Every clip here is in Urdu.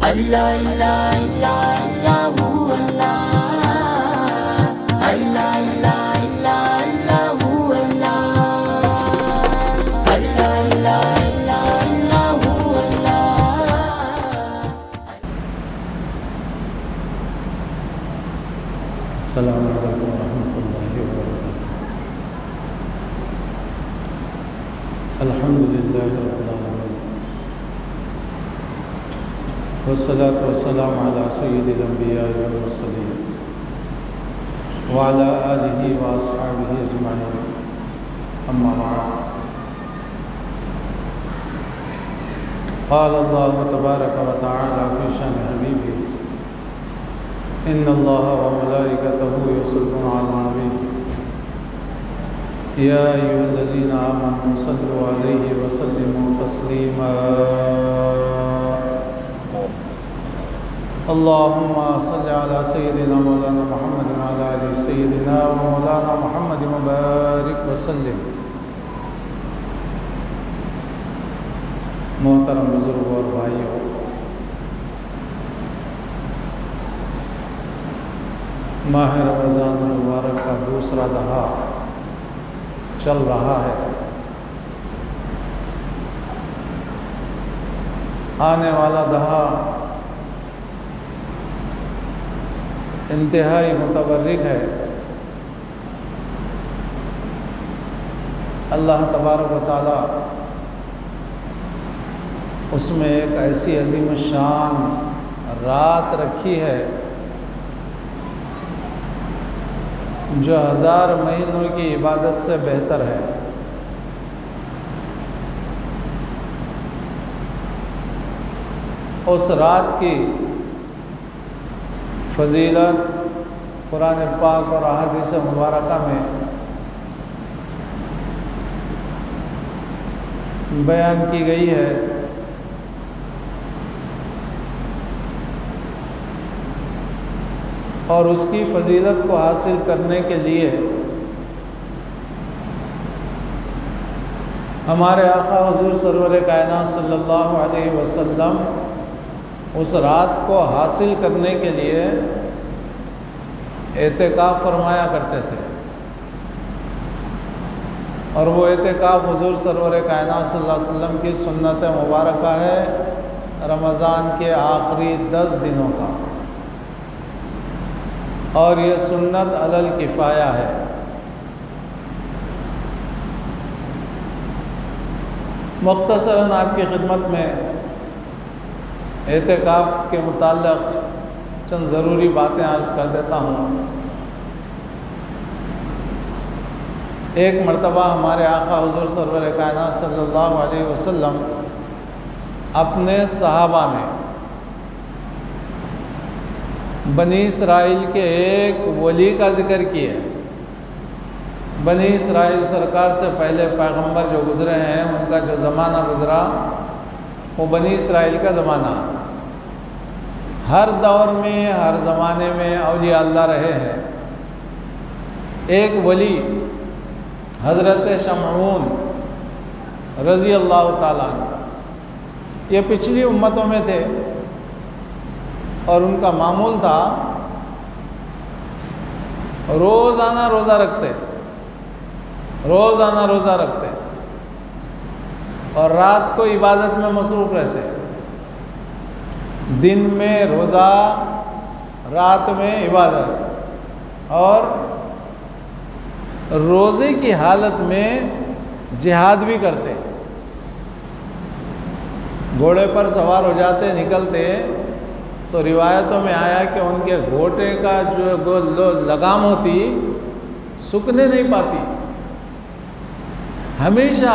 اللہ اللہ اللہ اللہ ہو اللہ، اللہ اللہ اللہ اللہ ہو اللہ، اللہ اللہ اللہ اللہ ہو اللہ۔ السلام علیکم ورحمۃ اللہ وبرکاتہ۔ الحمد للہ رب العالمین، والصلاة والسلام على سید الانبیاء والمرسلین وعلى آلہ واصحابہ اجمعین، اما بعد۔ قال اللہ تبارک و تعالی فی شأن حبیبہ، ان اللہ وملائکتہ یصلون علی النبی یا ایھا الذین آمنوا صلوا علیہ وسلموا تسلیما۔ اللہم صل علی سیدنا مولانا محمد وعلی آل سیدنا مولانا محمد مبارک وسلم۔ محترم بزرگوں اور بھائیوں، ماہ رمضان المبارک کا دوسرا دہا چل رہا ہے۔ آنے والا دہا انتہائی متبرک ہے۔ اللہ تبارک و تعالی اس میں ایک ایسی عظیم الشان رات رکھی ہے جو 1000 مہینوں کی عبادت سے بہتر ہے۔ اس رات کی فضیلت قرآن پاک اور احادیث مبارکہ میں بیان کی گئی ہے۔ اور اس کی فضیلت کو حاصل کرنے کے لیے ہمارے آقا حضور سرور کائنات صلی اللہ علیہ وسلم اس رات کو حاصل کرنے کے لیے اعتکاف فرمایا کرتے تھے، اور وہ اعتکاف حضور سرور کائنات صلی اللہ علیہ وسلم کی سنت مبارکہ ہے رمضان کے آخری 10 دنوں کا، اور یہ سنت علی الکفایہ ہے۔ مختصراً آپ کی خدمت میں اعتکاف کے متعلق چند ضروری باتیں عرض کر دیتا ہوں۔ ایک مرتبہ ہمارے آقا حضور سرور کائنات صلی اللہ علیہ وسلم اپنے صحابہ میں بنی اسرائیل کے ایک ولی کا ذکر کیے۔ بنی اسرائیل سرکار سے پہلے پیغمبر جو گزرے ہیں ان کا جو زمانہ گزرا وہ بنی اسرائیل کا زمانہ۔ ہر دور میں ہر زمانے میں اولیاء اللہ رہے ہیں۔ ایک ولی حضرت شمعون رضی اللہ تعالیٰ عنہ، یہ پچھلی امتوں میں تھے، اور ان کا معمول تھا روزانہ روزہ رکھتے، روزانہ روزہ رکھتے، اور رات کو عبادت میں مصروف رہتے۔ دن میں روزہ، رات میں عبادت، اور روزے کی حالت میں جہاد بھی کرتے۔ گھوڑے پر سوار ہو جاتے، نکلتے، تو روایتوں میں آیا کہ ان کے گھوڑے کا جو لگام ہوتی سکنے نہیں پاتی، ہمیشہ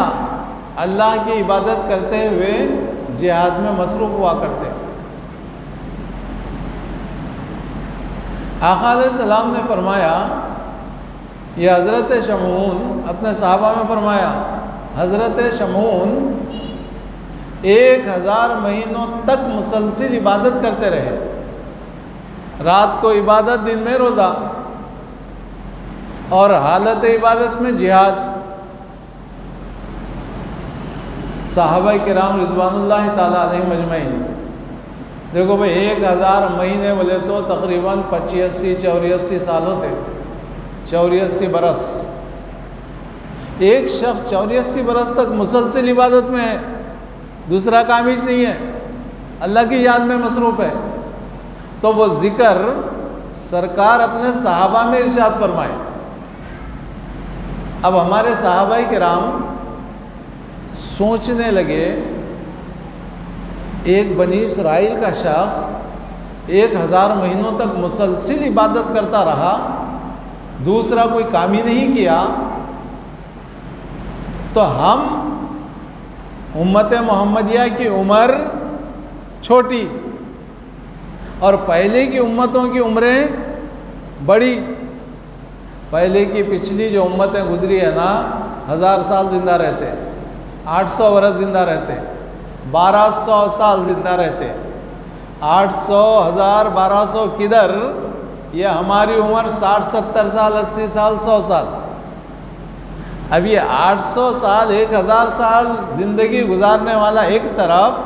اللہ کی عبادت کرتے ہوئے جہاد میں مصروف ہوا کرتے۔ آقا علیہ السلام نے فرمایا، یہ حضرت شمعون اپنے صحابہ میں فرمایا، حضرت شمعون 1000 مہینوں تک مسلسل عبادت کرتے رہے، رات کو عبادت، دن میں روزہ، اور حالت عبادت میں جہاد۔ صحابہ کرام رضوان اللہ تعالیٰ علیہم اجمعین دیکھو بھئی 1000 مہینے بولے تو تقریباً 85 84 سال ہوتے، 84 برس۔ ایک شخص 84 برس تک مسلسل عبادت میں ہے، دوسرا کام ہی نہیں ہے، اللہ کی یاد میں مصروف ہے، تو وہ ذکر سرکار اپنے صحابہ میں ارشاد فرمائے۔ اب ہمارے صحابہ کرام سوچنے لگے، ایک بنی اسرائیل کا شخص 1000 مہینوں تک مسلسل عبادت کرتا رہا، دوسرا کوئی کام ہی نہیں کیا، تو ہم امت محمدیہ کی عمر چھوٹی اور پہلے کی امتوں کی عمریں بڑی۔ پہلے کی پچھلی جو امتیں گزری ہیں نا، 1000 سال زندہ رہتے، 800 برس زندہ رہتے، 1200 سال زندہ رہتے، 800 1000 1200 کدھر، یہ ہماری عمر 60 70 سال 80 سال 100 سال۔ اب یہ 800 سال 1000 سال زندگی گزارنے والا ایک طرف،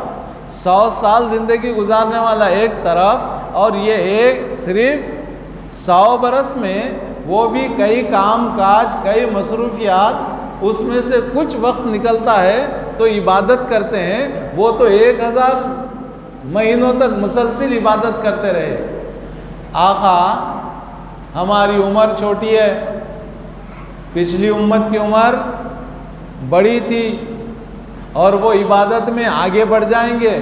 100 سال زندگی گزارنے والا ایک طرف، اور یہ ایک صرف 100 برس میں وہ بھی کئی کام کاج، کئی مصروفیات، اس میں سے کچھ وقت نکلتا ہے تو عبادت کرتے ہیں، وہ تو 1000 مہینوں تک مسلسل عبادت کرتے رہے۔ آقا ہماری عمر چھوٹی ہے، پچھلی امت کی عمر بڑی تھی، اور وہ عبادت میں آگے بڑھ جائیں گے،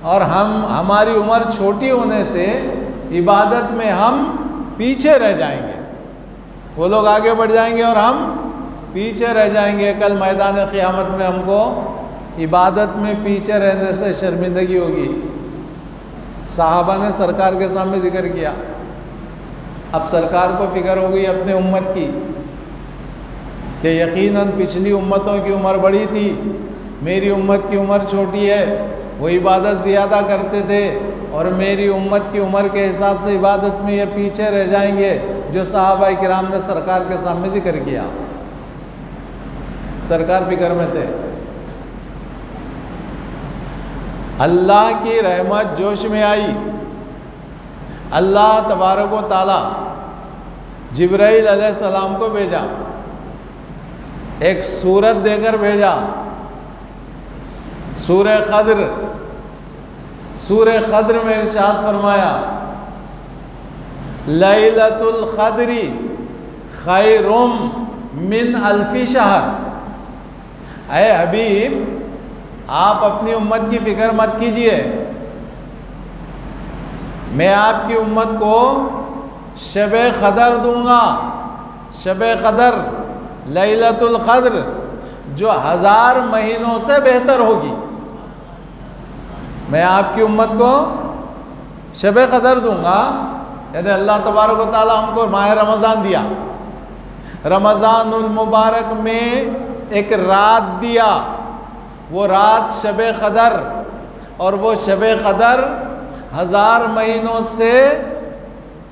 اور ہماری عمر چھوٹی ہونے سے عبادت میں ہم پیچھے رہ جائیں گے۔ وہ لوگ آگے بڑھ جائیں گے اور ہم پیچھے رہ جائیں گے۔ کل میدان قیامت میں ہم کو عبادت میں پیچھے رہنے سے شرمندگی ہوگی۔ صحابہ نے سرکار کے سامنے ذکر کیا، اب سرکار کو فکر ہو گئی اپنے امت کی کہ یقیناً پچھلی امتوں کی عمر بڑی تھی، میری امت کی عمر چھوٹی ہے، وہ عبادت زیادہ کرتے تھے، اور میری امت کی عمر کے حساب سے عبادت میں یہ پیچھے رہ جائیں گے، جو صحابہ کرام نے سرکار کے سامنے ذکر کیا۔ سرکار فکر میں تھے۔ اللہ کی رحمت جوش میں آئی، اللہ تبارک و تعالی جبرائیل علیہ السلام کو بھیجا، ایک سورت دے کر بھیجا، سورہ قدر۔ سورہ قدر میں ارشاد فرمایا، لیلۃ القدر خیر من الف شہر۔ اے حبیب، آپ اپنی امت کی فکر مت کیجئے، میں آپ کی امت کو شب قدر دوں گا، شب قدر، لیلۃ القدر، جو 1000 مہینوں سے بہتر ہوگی۔ میں آپ کی امت کو شب قدر دوں گا، یعنی اللہ تبارک و تعالی ہم کو ماہ رمضان دیا، رمضان المبارک میں ایک رات دیا، وہ رات شب قدر، اور وہ شب قدر 1000 مہینوں سے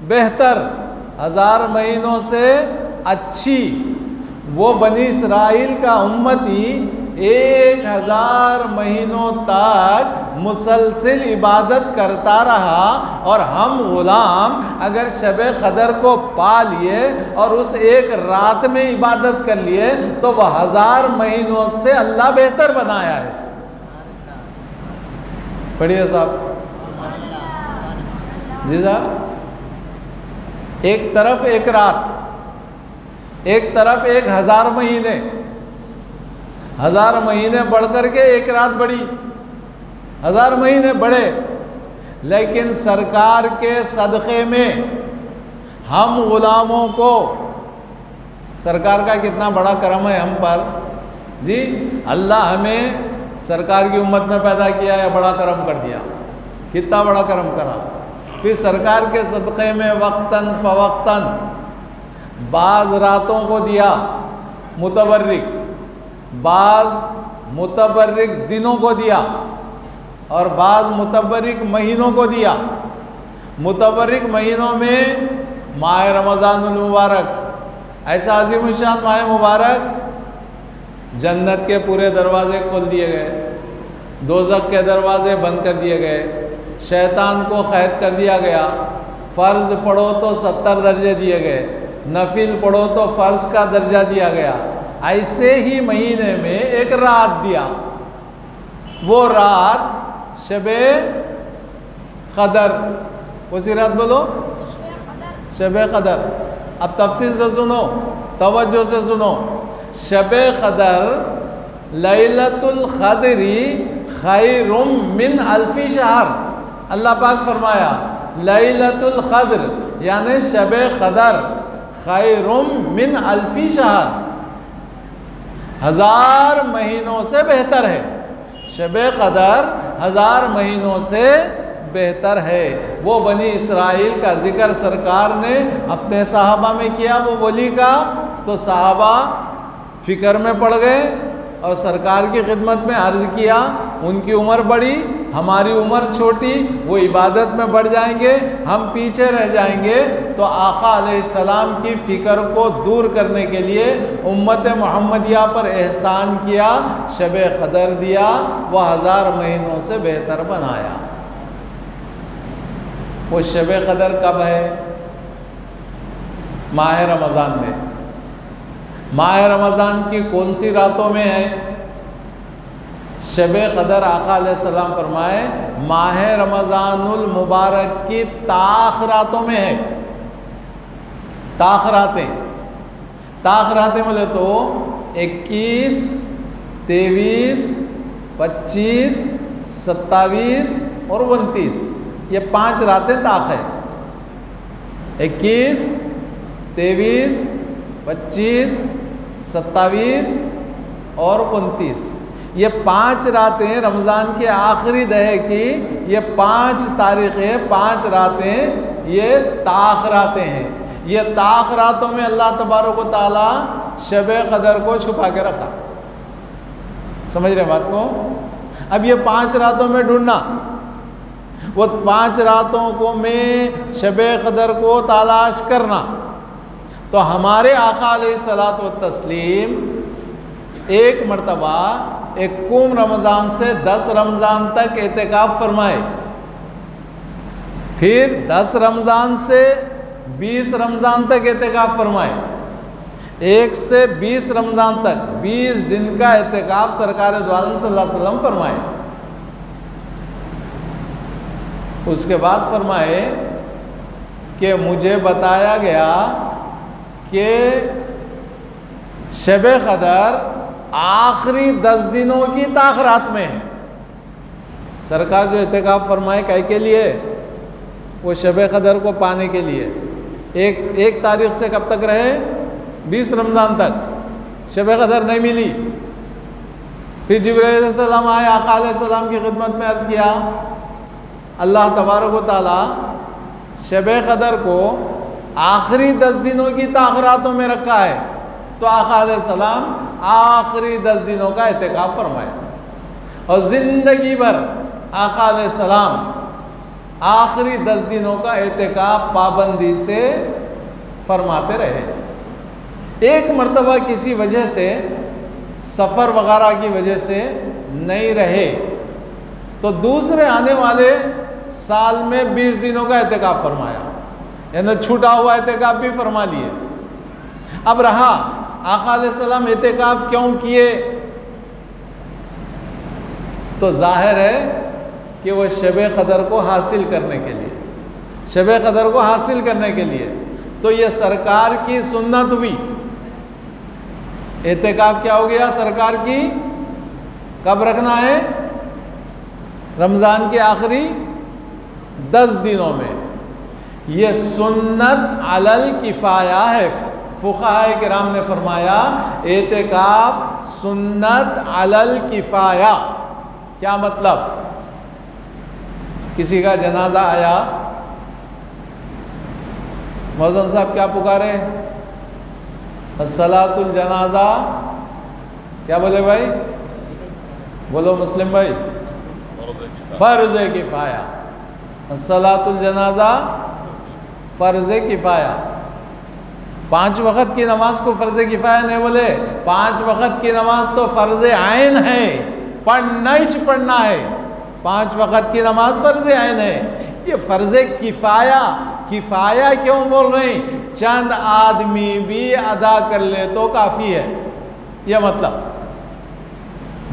بہتر، 1000 مہینوں سے اچھی۔ وہ بنی اسرائیل کا امتی 1000 مہینوں تک مسلسل عبادت کرتا رہا، اور ہم غلام اگر شب قدر کو پا لیے اور اس ایک رات میں عبادت کر لیے تو وہ 1000 مہینوں سے اللہ بہتر بنایا ہے اس کو۔ پڑھیے صاحب جی صاحب، ایک طرف ایک رات، ایک طرف 1000 مہینے، 1000 مہینے بڑھ کر کے ایک رات بڑھی، 1000 مہینے بڑھے، لیکن سرکار کے صدقے میں ہم غلاموں کو، سرکار کا کتنا بڑا کرم ہے ہم پر جی، اللہ ہمیں سرکار کی امت میں پیدا کیا ہے، بڑا کرم کر دیا، کتنا بڑا کرم کرا۔ پھر سرکار کے صدقے میں وقتاً فوقتاً بعض راتوں کو دیا متبرک، بعض متبرک دنوں کو دیا، اور بعض متبرک مہینوں کو دیا۔ متبرک مہینوں میں ماہ رمضان المبارک، ایسا عظیم الشان ماہ مبارک، جنت کے پورے دروازے کھول دیے گئے، دوزخ کے دروازے بند کر دیے گئے، شیطان کو قید کر دیا گیا، فرض پڑھو تو 70 درجے دیے گئے، نفل پڑھو تو فرض کا درجہ دیا گیا۔ ایسے ہی مہینے میں ایک رات دیا، وہ رات شب قدر، کونسی رات بولو؟ شب قدر۔ اب تفصیل سے سنو، توجہ سے سنو۔ شب قدر لیلۃ القدر خیر من الف شہر، اللہ پاک فرمایا لیلۃ القدر یعنی شب قدر خیر من الف شہر، 1000 مہینوں سے بہتر ہے۔ شب قدر 1000 مہینوں سے بہتر ہے۔ وہ بنی اسرائیل کا ذکر سرکار نے اپنے صحابہ میں کیا، وہ ولی کا، تو صحابہ فکر میں پڑ گئے اور سرکار کی خدمت میں عرض کیا، ان کی عمر بڑی، ہماری عمر چھوٹی، وہ عبادت میں بڑھ جائیں گے، ہم پیچھے رہ جائیں گے، تو آقا علیہ السلام کی فکر کو دور کرنے کے لیے امت محمدیہ پر احسان کیا، شب قدر دیا، وہ 1000 مہینوں سے بہتر بنایا۔ وہ شب قدر کب ہے؟ ماہ رمضان میں۔ ماہ رمضان کی کون سی راتوں میں ہے؟ شب قدر آقا علیہ السلام فرمائے ماہ رمضان المبارک کی تاخراتوں میں ہے۔ تاخراتیں بولے تو 21، 23، 25، 27 اور 29، یہ 5 راتیں طاق ہے۔ 21، 23، 25، 27 اور 29، یہ 5 راتیں رمضان کے آخری دہے کی، یہ 5 تاریخیں، 5 راتیں یہ تاخراتیں ہیں۔ یہ تاخراتوں میں اللہ تبارک و تعالیٰ شب قدر کو چھپا کے رکھا۔ سمجھ رہے ہیں بات کو؟ اب یہ 5 راتوں میں ڈھونڈنا، وہ 5 راتوں کو میں شب قدر کو تلاش کرنا، تو ہمارے آقا علیہ الصلوۃ والتسلیم ایک مرتبہ 1 رمضان سے 10 رمضان تک اعتکاف فرمائے، پھر 10 رمضان سے 20 رمضان تک اعتکاف فرمائے، 1 سے 20 رمضان تک 20 دن کا اعتکاف سرکار دو عالم صلی اللہ علیہ وسلم فرمائے۔ اس کے بعد فرمائے کہ مجھے بتایا گیا کہ شب قدر آخری 10 دنوں کی تاخرات میں ہے۔ سرکار جو اعتکاف فرمائے کائے کے لیے؟ وہ شب قدر کو پانے کے لیے۔ ایک تاریخ سے کب تک رہے؟ 20 رمضان تک۔ شب قدر نہیں ملی، پھر جبرائیل علیہ السلام آئے، آقا علیہ السلام کی خدمت میں عرض کیا اللہ تبارک و تعالیٰ شب قدر کو آخری 10 دنوں کی تاخراتوں میں رکھا ہے، تو آقا علیہ السلام آخری 10 دنوں کا اعتکاف فرمایا، اور زندگی بھر آقا علیہ السلام آخری 10 دنوں کا اعتکاف پابندی سے فرماتے رہے۔ ایک مرتبہ کسی وجہ سے، سفر وغیرہ کی وجہ سے نہیں رہے، تو دوسرے آنے والے سال میں 20 دنوں کا اعتکاف فرمایا، یعنی چھوٹا ہوا اعتکاف بھی فرما لیے۔ اب رہا آقا علیہ السلام اعتکاف کیوں کیے؟ تو ظاہر ہے کہ وہ شب قدر کو حاصل کرنے کے لیے، شب قدر کو حاصل کرنے کے لیے، تو یہ سرکار کی سنت ہوئی۔ اعتکاف کیا ہو گیا سرکار کی؟ کب رکھنا ہے؟ رمضان کے آخری 10 دنوں میں۔ یہ سنت علی الکفایہ ہے۔ فقہاء کرام نے فرمایا اعتکاف سنت علی الکفایہ۔ کیا مطلب؟ کسی کا جنازہ آیا، مؤذن صاحب کیا پکارے؟ الصلاۃ الجنازہ، کیا بولے بھائی؟ بولو مسلم بھائی، فرض کفایہ۔ الصلاۃ الجنازہ فرض کفایہ۔ 5 وقت کی نماز کو فرض کفایہ نہیں بولے، 5 وقت کی نماز تو فرض عین ہے، پڑھنا ہی پڑھنا ہے۔ 5 وقت کی نماز فرض عین ہے. یہ فرض کفایہ، کفایہ کیوں بول رہے ہیں؟ چند آدمی بھی ادا کر لے تو کافی ہے. یہ مطلب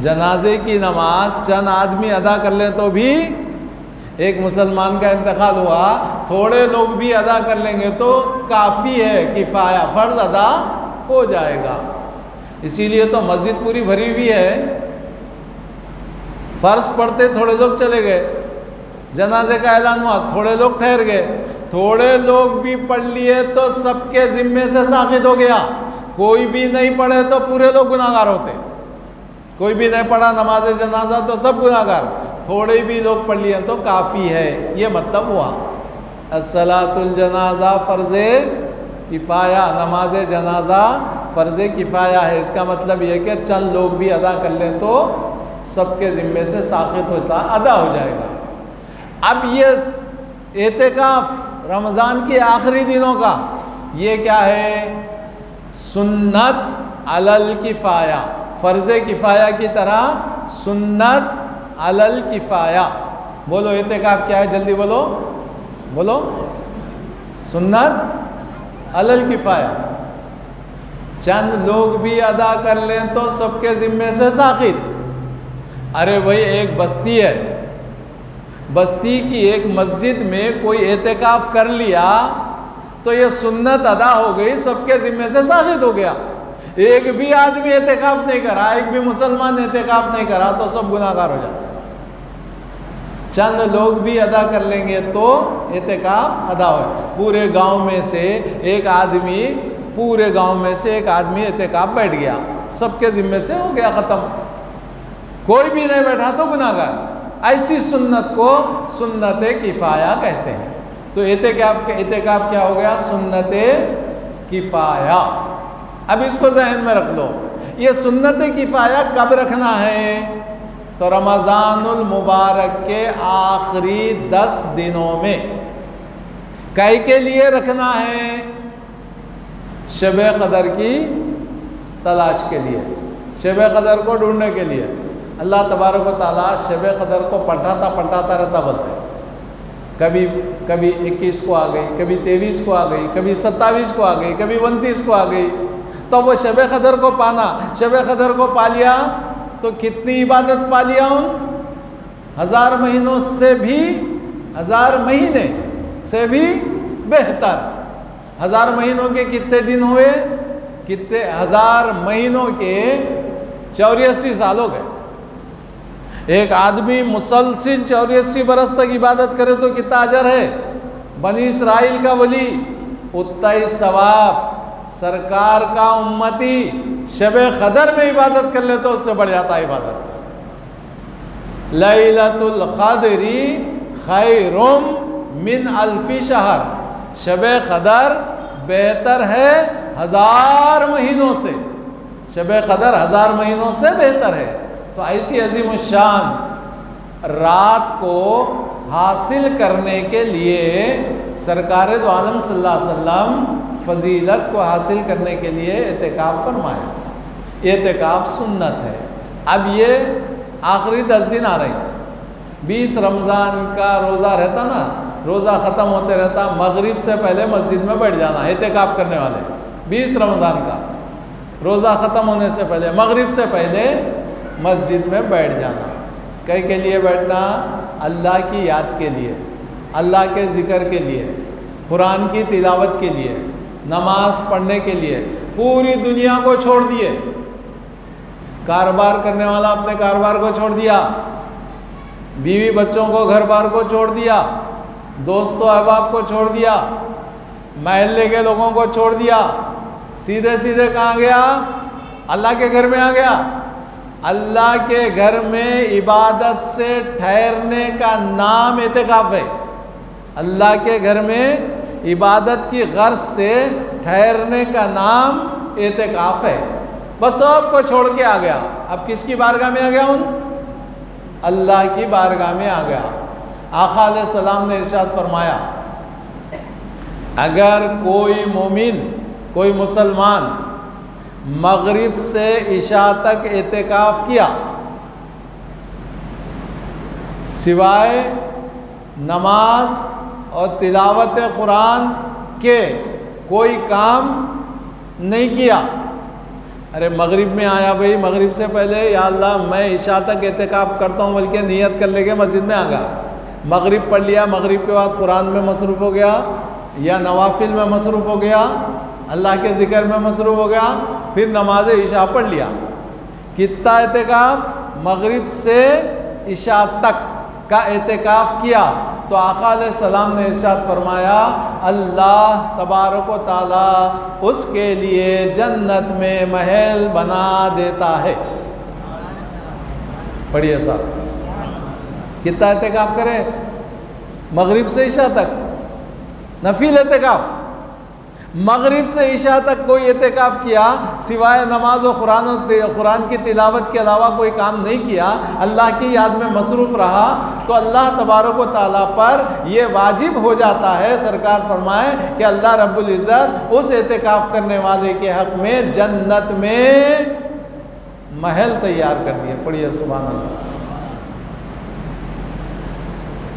جنازے کی نماز چند آدمی ادا کر لیں تو بھی، ایک مسلمان کا انتقال ہوا، تھوڑے لوگ بھی ادا کر لیں گے تو کافی ہے، کفایہ، فرض ادا ہو جائے گا. اسی لیے تو مسجد پوری بھری ہوئی ہے. فرض پڑھتے تھوڑے لوگ چلے گئے، جنازے کا اعلان ہوا تھوڑے لوگ ٹھہر گئے، تھوڑے لوگ بھی پڑھ لیے تو سب کے ذمے سے ساقط ہو گیا. کوئی بھی نہیں پڑھے تو پورے لوگ گناہگار ہوتے. کوئی بھی نہیں پڑھا نماز جنازہ تو سب گناہگار، تھوڑے بھی لوگ پڑھ لیے تو کافی ہے. یہ مطلب ہوا الصلاۃ الجنازہ فرض کفایہ، نماز جنازہ فرض کفایہ ہے. اس کا مطلب یہ کہ چند لوگ بھی ادا کر لیں تو سب کے ذمے سے ساقط ہوتا، ادا ہو جائے گا. اب یہ اعتکاف رمضان کے آخری دنوں کا، یہ کیا ہے؟ سنت علی الکفایہ، فرض کفایہ کی طرح سنت علی الکفایہ. بولو اعتکاف کیا ہے؟ جلدی بولو، بولو. سنت علی الکفایہ، چند لوگ بھی ادا کر لیں تو سب کے ذمے سے ساقط. ارے بھائی ایک بستی ہے، بستی کی ایک مسجد میں کوئی اعتکاف کر لیا تو یہ سنت ادا ہو گئی، سب کے ذمے سے ساقط ہو گیا. ایک بھی آدمی اعتکاف نہیں کرا، ایک بھی مسلمان اعتکاف نہیں کرا تو سب گناہگار ہو جاتے. چند لوگ بھی ادا کر لیں گے تو اعتکاف ادا ہو. پورے گاؤں میں سے ایک آدمی، پورے گاؤں میں سے ایک آدمی اعتکاف بیٹھ گیا، سب کے ذمے سے ہو گیا ختم. کوئی بھی نہیں بیٹھا تو گناہگار. ایسی سنت کو سنت کفایہ کہتے ہیں. تو اعتکاف کیا ہو گیا؟ سنت کفایہ. اب اس کو ذہن میں رکھ لو. یہ سنت کفایہ کب رکھنا ہے؟ تو رمضان المبارک کے آخری 10 دنوں میں. کئی کے لیے رکھنا ہے؟ شب قدر کی تلاش کے لیے، شب قدر کو ڈھونڈنے کے لیے. اللہ تبارک و تعالیٰ شب قدر کو پلٹاتا رہتا بولتے ہیں. کبھی 21 کو آ گئی، کبھی 23 کو آ گئی، کبھی 27 کو آ گئی، کبھی 29 کو آ گئی. تو وہ شب قدر کو پانا، شب قدر کو پا لیا تو کتنی عبادت پا لیا؟ ان 1000 مہینوں سے بھی، 1000 مہینے سے بھی بہتر. 1000 مہینوں کے کتنے دن ہوئے؟ کتنے 1000 مہینوں کے 84 سال ہو گئے. ایک آدمی مسلسل 84 برس تک عبادت کرے تو کتنا اجر ہے؟ بنی اسرائیل کا ولی اتنا ہی ثواب سرکار کا امتی شب قدر میں عبادت کر لے تو اس سے بڑھ جاتا ہے عبادت. لیلۃ القدر خیر من 1000 شہر. شب قدر بہتر ہے 1000 مہینوں سے. شب قدر 1000 مہینوں سے بہتر ہے. تو ایسی عظیم الشان رات کو حاصل کرنے کے لیے سرکار دو عالم صلی اللہ علیہ وسلم فضیلت کو حاصل کرنے کے لیے اعتکاف فرمایا. اعتکاف سنت ہے. اب یہ آخری 10 دن آ رہے ہیں. 20 رمضان کا روزہ رہتا نا، روزہ ختم ہوتے رہتا، مغرب سے پہلے مسجد میں بیٹھ جانا اعتکاف کرنے والے. 20 رمضان کا روزہ ختم ہونے سے پہلے، مغرب سے پہلے مسجد میں بیٹھ جانا. کئی کے لیے بیٹھنا؟ اللہ کی یاد کے لیے، اللہ کے ذکر کے لیے، قرآن کی تلاوت کے لیے، نماز پڑھنے کے لیے. پوری دنیا کو چھوڑ دیے. کاروبار کرنے والا اپنے کاروبار کو چھوڑ دیا، بیوی بچوں کو گھر بار کو چھوڑ دیا، دوست و احباب کو چھوڑ دیا، محلے کے لوگوں کو چھوڑ دیا. سیدھے کہاں گیا؟ اللہ کے گھر میں آ گیا. اللہ کے گھر میں عبادت سے ٹھہرنے کا نام اعتکاف ہے. اللہ کے گھر میں عبادت کی غرض سے ٹھہرنے کا نام اعتکاف ہے. بس سب کو چھوڑ کے آ گیا. اب کس کی بارگاہ میں آ گیا؟ اللہ کی بارگاہ میں آ گیا. آقا علیہ السلام نے ارشاد فرمایا، اگر کوئی مومن، کوئی مسلمان مغرب سے عشاء تک اعتکاف کیا سوائے نماز اور تلاوت قرآن کے کوئی کام نہیں کیا۔ ارے مغرب میں آیا بھائی، مغرب سے پہلے یا اللہ میں عشاء تک اعتکاف کرتا ہوں بلکہ نیت کر لے کے مسجد میں آ گیا، مغرب پڑھ لیا، مغرب کے بعد قرآن میں مصروف ہو گیا یا نوافل میں مصروف ہو گیا، اللہ کے ذکر میں مصروف ہو گیا، پھر نماز عشاء پڑھ لیا۔ کتنا اعتکاف؟ مغرب سے عشاء تک کا اعتکاف کیا تو آقا علیہ السلام نے ارشاد فرمایا اللہ تبارک و تعالی اس کے لیے جنت میں محل بنا دیتا ہے۔ پڑھیے صاحب، کتنا اعتکاف کرے؟ مغرب سے عشاء تک نفل اعتکاف۔ مغرب سے عشاء تک کوئی اعتکاف کیا، سوائے نماز و قرآن کی تلاوت کے علاوہ کوئی کام نہیں کیا، اللہ کی یاد میں مصروف رہا، تو اللہ تبارک و تعالیٰ پر یہ واجب ہو جاتا ہے، سرکار فرمائے کہ اللہ رب العزت اس اعتکاف کرنے والے کے حق میں جنت میں محل تیار کر دیے۔ پڑھیے سبحان اللہ۔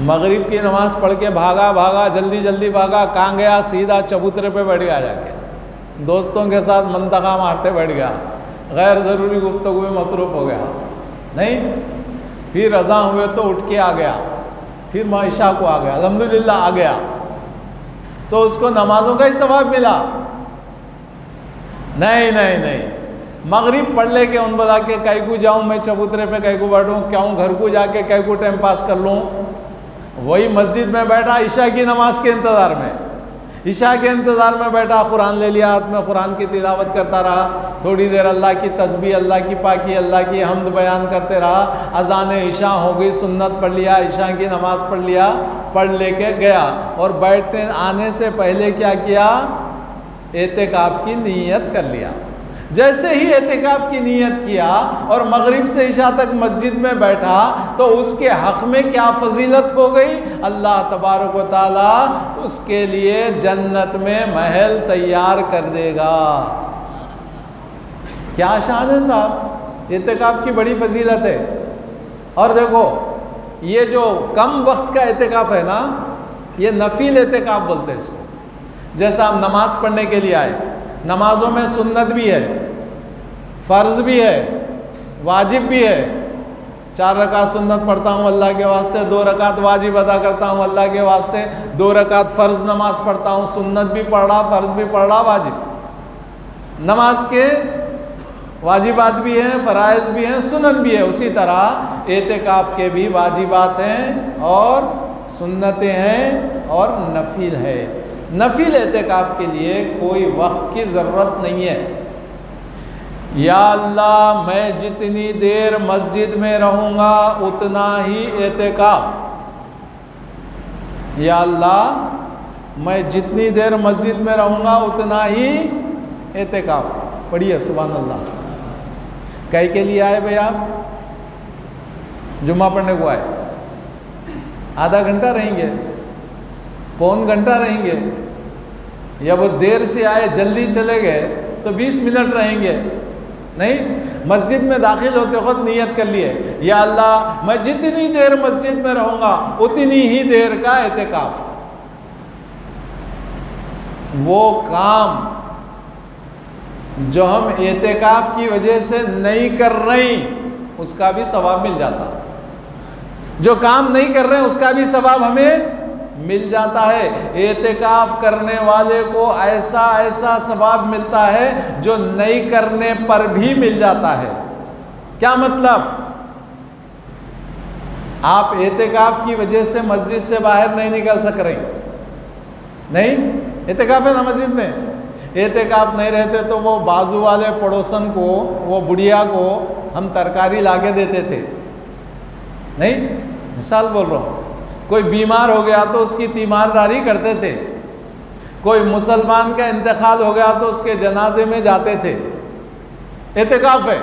مغرب کی نماز پڑھ کے بھاگا جلدی بھاگا، کہاں گیا؟ سیدھا چبوترے پہ بیٹھ گیا، جا کے دوستوں کے ساتھ منطقہ مارتے بیٹھ گیا، غیر ضروری گفتگو میں مصروف ہو گیا، نہیں؟ پھر اذان ہوئے تو اٹھ کے آ گیا، پھر عشاء کو آ گیا، الحمدللہ آ گیا، تو اس کو نمازوں کا ہی ثواب ملا؟ نہیں، مغرب پڑھ لے کے ان بتا کے کہیں کو جاؤں میں چبوترے پہ، کہیں کو بیٹھوں، کیوں گھر کو جا کے کہیں کو ٹائم پاس کر لوں، وہی مسجد میں بیٹھا عشاء کی نماز کے انتظار میں، عشاء کے انتظار میں بیٹھا، قرآن لے لیا ہاتھ میں، قرآن کی تلاوت کرتا رہا، تھوڑی دیر اللہ کی تسبیح، اللہ کی پاکی، اللہ کی حمد بیان کرتے رہا، اذان عشاء ہو گئی، سنت پڑھ لیا، عشاء کی نماز پڑھ لیا، پڑھ لے کے گیا، اور بیٹھنے آنے سے پہلے کیا کیا؟ اعتکاف کی نیت کر لیا۔ جیسے ہی اعتکاف کی نیت کیا اور مغرب سے عشاء تک مسجد میں بیٹھا تو اس کے حق میں کیا فضیلت ہو گئی؟ اللہ تبارک و تعالی اس کے لیے جنت میں محل تیار کر دے گا۔ کیا شان ہے صاحب، اعتکاف کی بڑی فضیلت ہے۔ اور دیکھو یہ جو کم وقت کا اعتکاف ہے نا، یہ نفل اعتکاف بولتے ہیں اس کو۔ جیسا ہم نماز پڑھنے کے لیے آئے، نمازوں میں سنت بھی ہے، فرض بھی ہے، واجب بھی ہے۔ 4 رکعت سنت پڑھتا ہوں اللہ کے واسطے، 2 رکعت واجب ادا کرتا ہوں اللہ کے واسطے، 2 رکعت فرض نماز پڑھتا ہوں، سنت بھی پڑھ رہا، فرض بھی پڑھ رہا، واجب۔ نماز کے واجبات بھی ہیں، فرائض بھی ہیں، سنن بھی ہے، اسی طرح اعتکاف کے بھی واجبات ہیں اور سنتیں ہیں اور نفل ہے۔ نفل اعتکاف کے لیے کوئی وقت کی ضرورت نہیں ہے۔ یا اللہ میں جتنی دیر مسجد میں رہوں گا اتنا ہی اعتکاف، یا اللہ میں جتنی دیر مسجد میں رہوں گا اتنا ہی اعتکاف۔ پڑھیے سبحان اللہ۔ کئی کے لیے آئے بھائی آپ؟ جمعہ پڑھنے کو آئے، آدھا گھنٹہ رہیں گے، پون گھنٹہ رہیں گے، یا وہ دیر سے آئے جلدی چلے گئے تو 20 منٹ رہیں گے؟ نہیں، مسجد میں داخل ہوتے وقت نیت کر لیے یا اللہ میں جتنی دیر مسجد میں رہوں گا اتنی ہی دیر کا اعتکاف۔ وہ کام جو ہم اعتکاف کی وجہ سے نہیں کر رہے اس کا بھی ثواب مل جاتا، جو کام نہیں کر رہے اس کا بھی ثواب ہمیں مل جاتا ہے۔ اعتکاف کرنے والے کو ایسا ثواب ملتا ہے جو نہیں کرنے پر بھی مل جاتا ہے۔ کیا مطلب؟ آپ اعتکاف کی وجہ سے مسجد سے باہر نہیں نکل سک رہے، نہیں، اعتکاف ہے نا مسجد میں، اعتکاف نہیں رہتے تو وہ بازو والے پڑوسن کو، وہ بڑھیا کو ہم ترکاری لا کے دیتے تھے، نہیں، مثال بول رہا ہوں۔ کوئی بیمار ہو گیا تو اس کی تیمارداری کرتے تھے، کوئی مسلمان کا انتقال ہو گیا تو اس کے جنازے میں جاتے تھے، اعتکاف ہے۔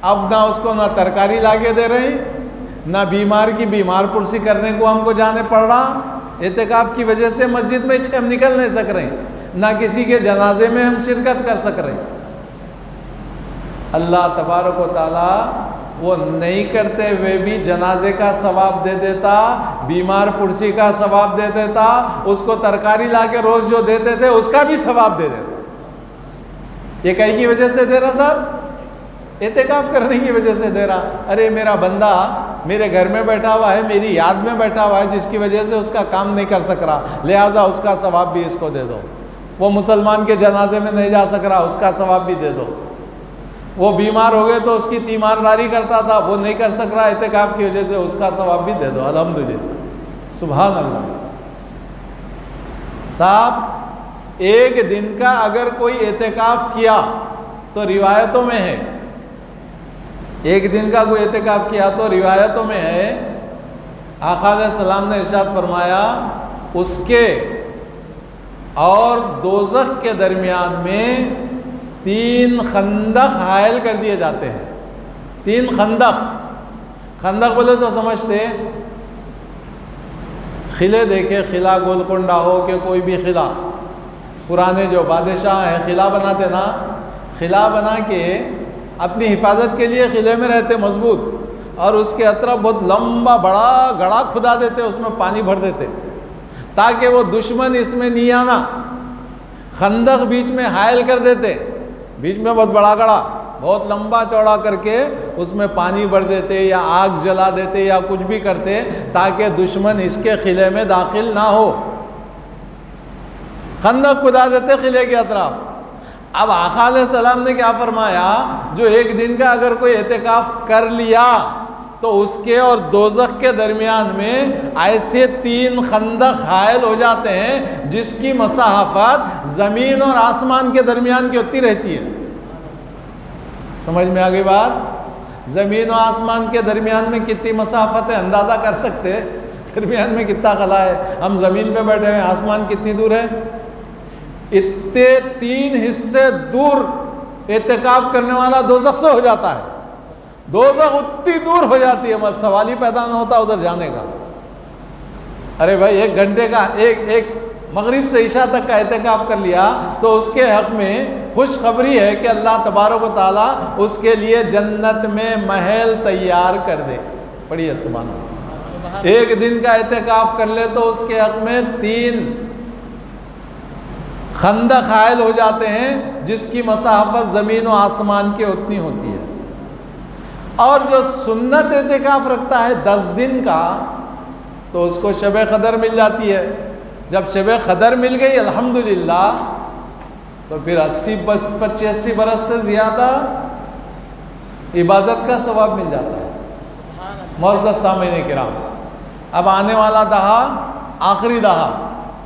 اب نہ اس کو نہ ترکاری لا کے دے رہے، نہ بیمار کی بیمار پرسی کرنے کو ہم کو جانے پڑ رہا، اعتکاف کی وجہ سے مسجد میں ہم نکل نہیں سک رہے، نہ کسی کے جنازے میں ہم شرکت کر سک رہے۔ اللہ تبارک و تعالی وہ نہیں کرتے ہوئے بھی جنازے کا ثواب دے دیتا، بیمار پرسی کا ثواب دے دیتا، اس کو ترکاری لا کے روز جو دیتے تھے اس کا بھی ثواب دے دیتا۔ یہ کئی کی وجہ سے دے رہا صاحب؟ اعتکاف کرنے کی وجہ سے دے رہا۔ ارے میرا بندہ میرے گھر میں بیٹھا ہوا ہے، میری یاد میں بیٹھا ہوا ہے، جس کی وجہ سے اس کا کام نہیں کر سک رہا، لہٰذا اس کا ثواب بھی اس کو دے دو۔ وہ مسلمان کے جنازے میں نہیں جا سک رہا، اس کا ثواب بھی دے دو۔ وہ بیمار ہو گئے تو اس کی تیمارداری کرتا تھا، وہ نہیں کر سک رہا اعتکاف کی وجہ سے، اس کا ثواب بھی دے دو۔ الحمدللہ، سبحان اللہ۔ صاحب ایک دن کا اگر کوئی اعتکاف کیا تو روایتوں میں ہے، ایک دن کا کوئی اعتکاف کیا تو روایتوں میں ہے، آقا علیہ السلام نے ارشاد فرمایا اس کے اور دوزخ کے درمیان میں 3 خندق حائل کر دیے جاتے ہیں۔ 3 خندق، خندق بولے تو سمجھتے خلے دیکھے، خلا گولکنڈا ہو کہ کوئی بھی خلا، پرانے جو بادشاہ ہیں خلا بناتے نا، خلا بنا کے اپنی حفاظت کے لیے خلے میں رہتے مضبوط، اور اس کے اطراف بہت لمبا بڑا گڑھا کھدا دیتے، اس میں پانی بھر دیتے تاکہ وہ دشمن اس میں نہیں آنا۔ خندق بیچ میں حائل کر دیتے، بیچ میں بہت بڑا گڑھا بہت لمبا چوڑا کر کے اس میں پانی بھر دیتے یا آگ جلا دیتے یا کچھ بھی کرتے تاکہ دشمن اس کے خلے میں داخل نہ ہو۔ خندق کھدا دیتے خلے کے اطراف۔ اب آقا علیہ السلام نے کیا فرمایا، جو ایک دن کا اگر کوئی اعتکاف کر لیا تو اس کے اور دوزخ کے درمیان میں ایسے 3 خندق حائل ہو جاتے ہیں جس کی مسافت زمین اور آسمان کے درمیان کی اتنی رہتی ہے۔ سمجھ میں آگئی بات؟ زمین و آسمان کے درمیان میں کتنی مسافت ہے اندازہ کر سکتے؟ درمیان میں کتنا خلا ہے؟ ہم زمین پہ بیٹھے ہیں، آسمان کتنی دور ہے؟ اتنے 3 حصے دور اعتکاف کرنے والا دوزخ سے ہو جاتا ہے۔ دوزخ اتنی دور ہو جاتی ہے، بس سوال ہی پیدا نہ ہوتا ادھر جانے کا۔ ارے بھائی 1 گھنٹے کا ایک مغرب سے عشاء تک کا اعتکاف کر لیا تو اس کے حق میں خوشخبری ہے کہ اللہ تبارک و تعالیٰ اس کے لیے جنت میں محل تیار کر دے۔ پڑھیے سبحان اللہ۔ 1 دن کا اعتکاف کر لے تو اس کے حق میں 3 خندق حائل ہو جاتے ہیں جس کی مسافت زمین و آسمان کی اتنی ہوتی ہے۔ اور جو سنت اعتکاف رکھتا ہے 10 دن کا تو اس کو شب قدر مل جاتی ہے۔ جب شب قدر مل گئی الحمدللہ تو پھر 80-85 برس سے زیادہ عبادت کا ثواب مل جاتا ہے۔ معزز سامعین کرام، اب آنے والا دہا آخری دہا،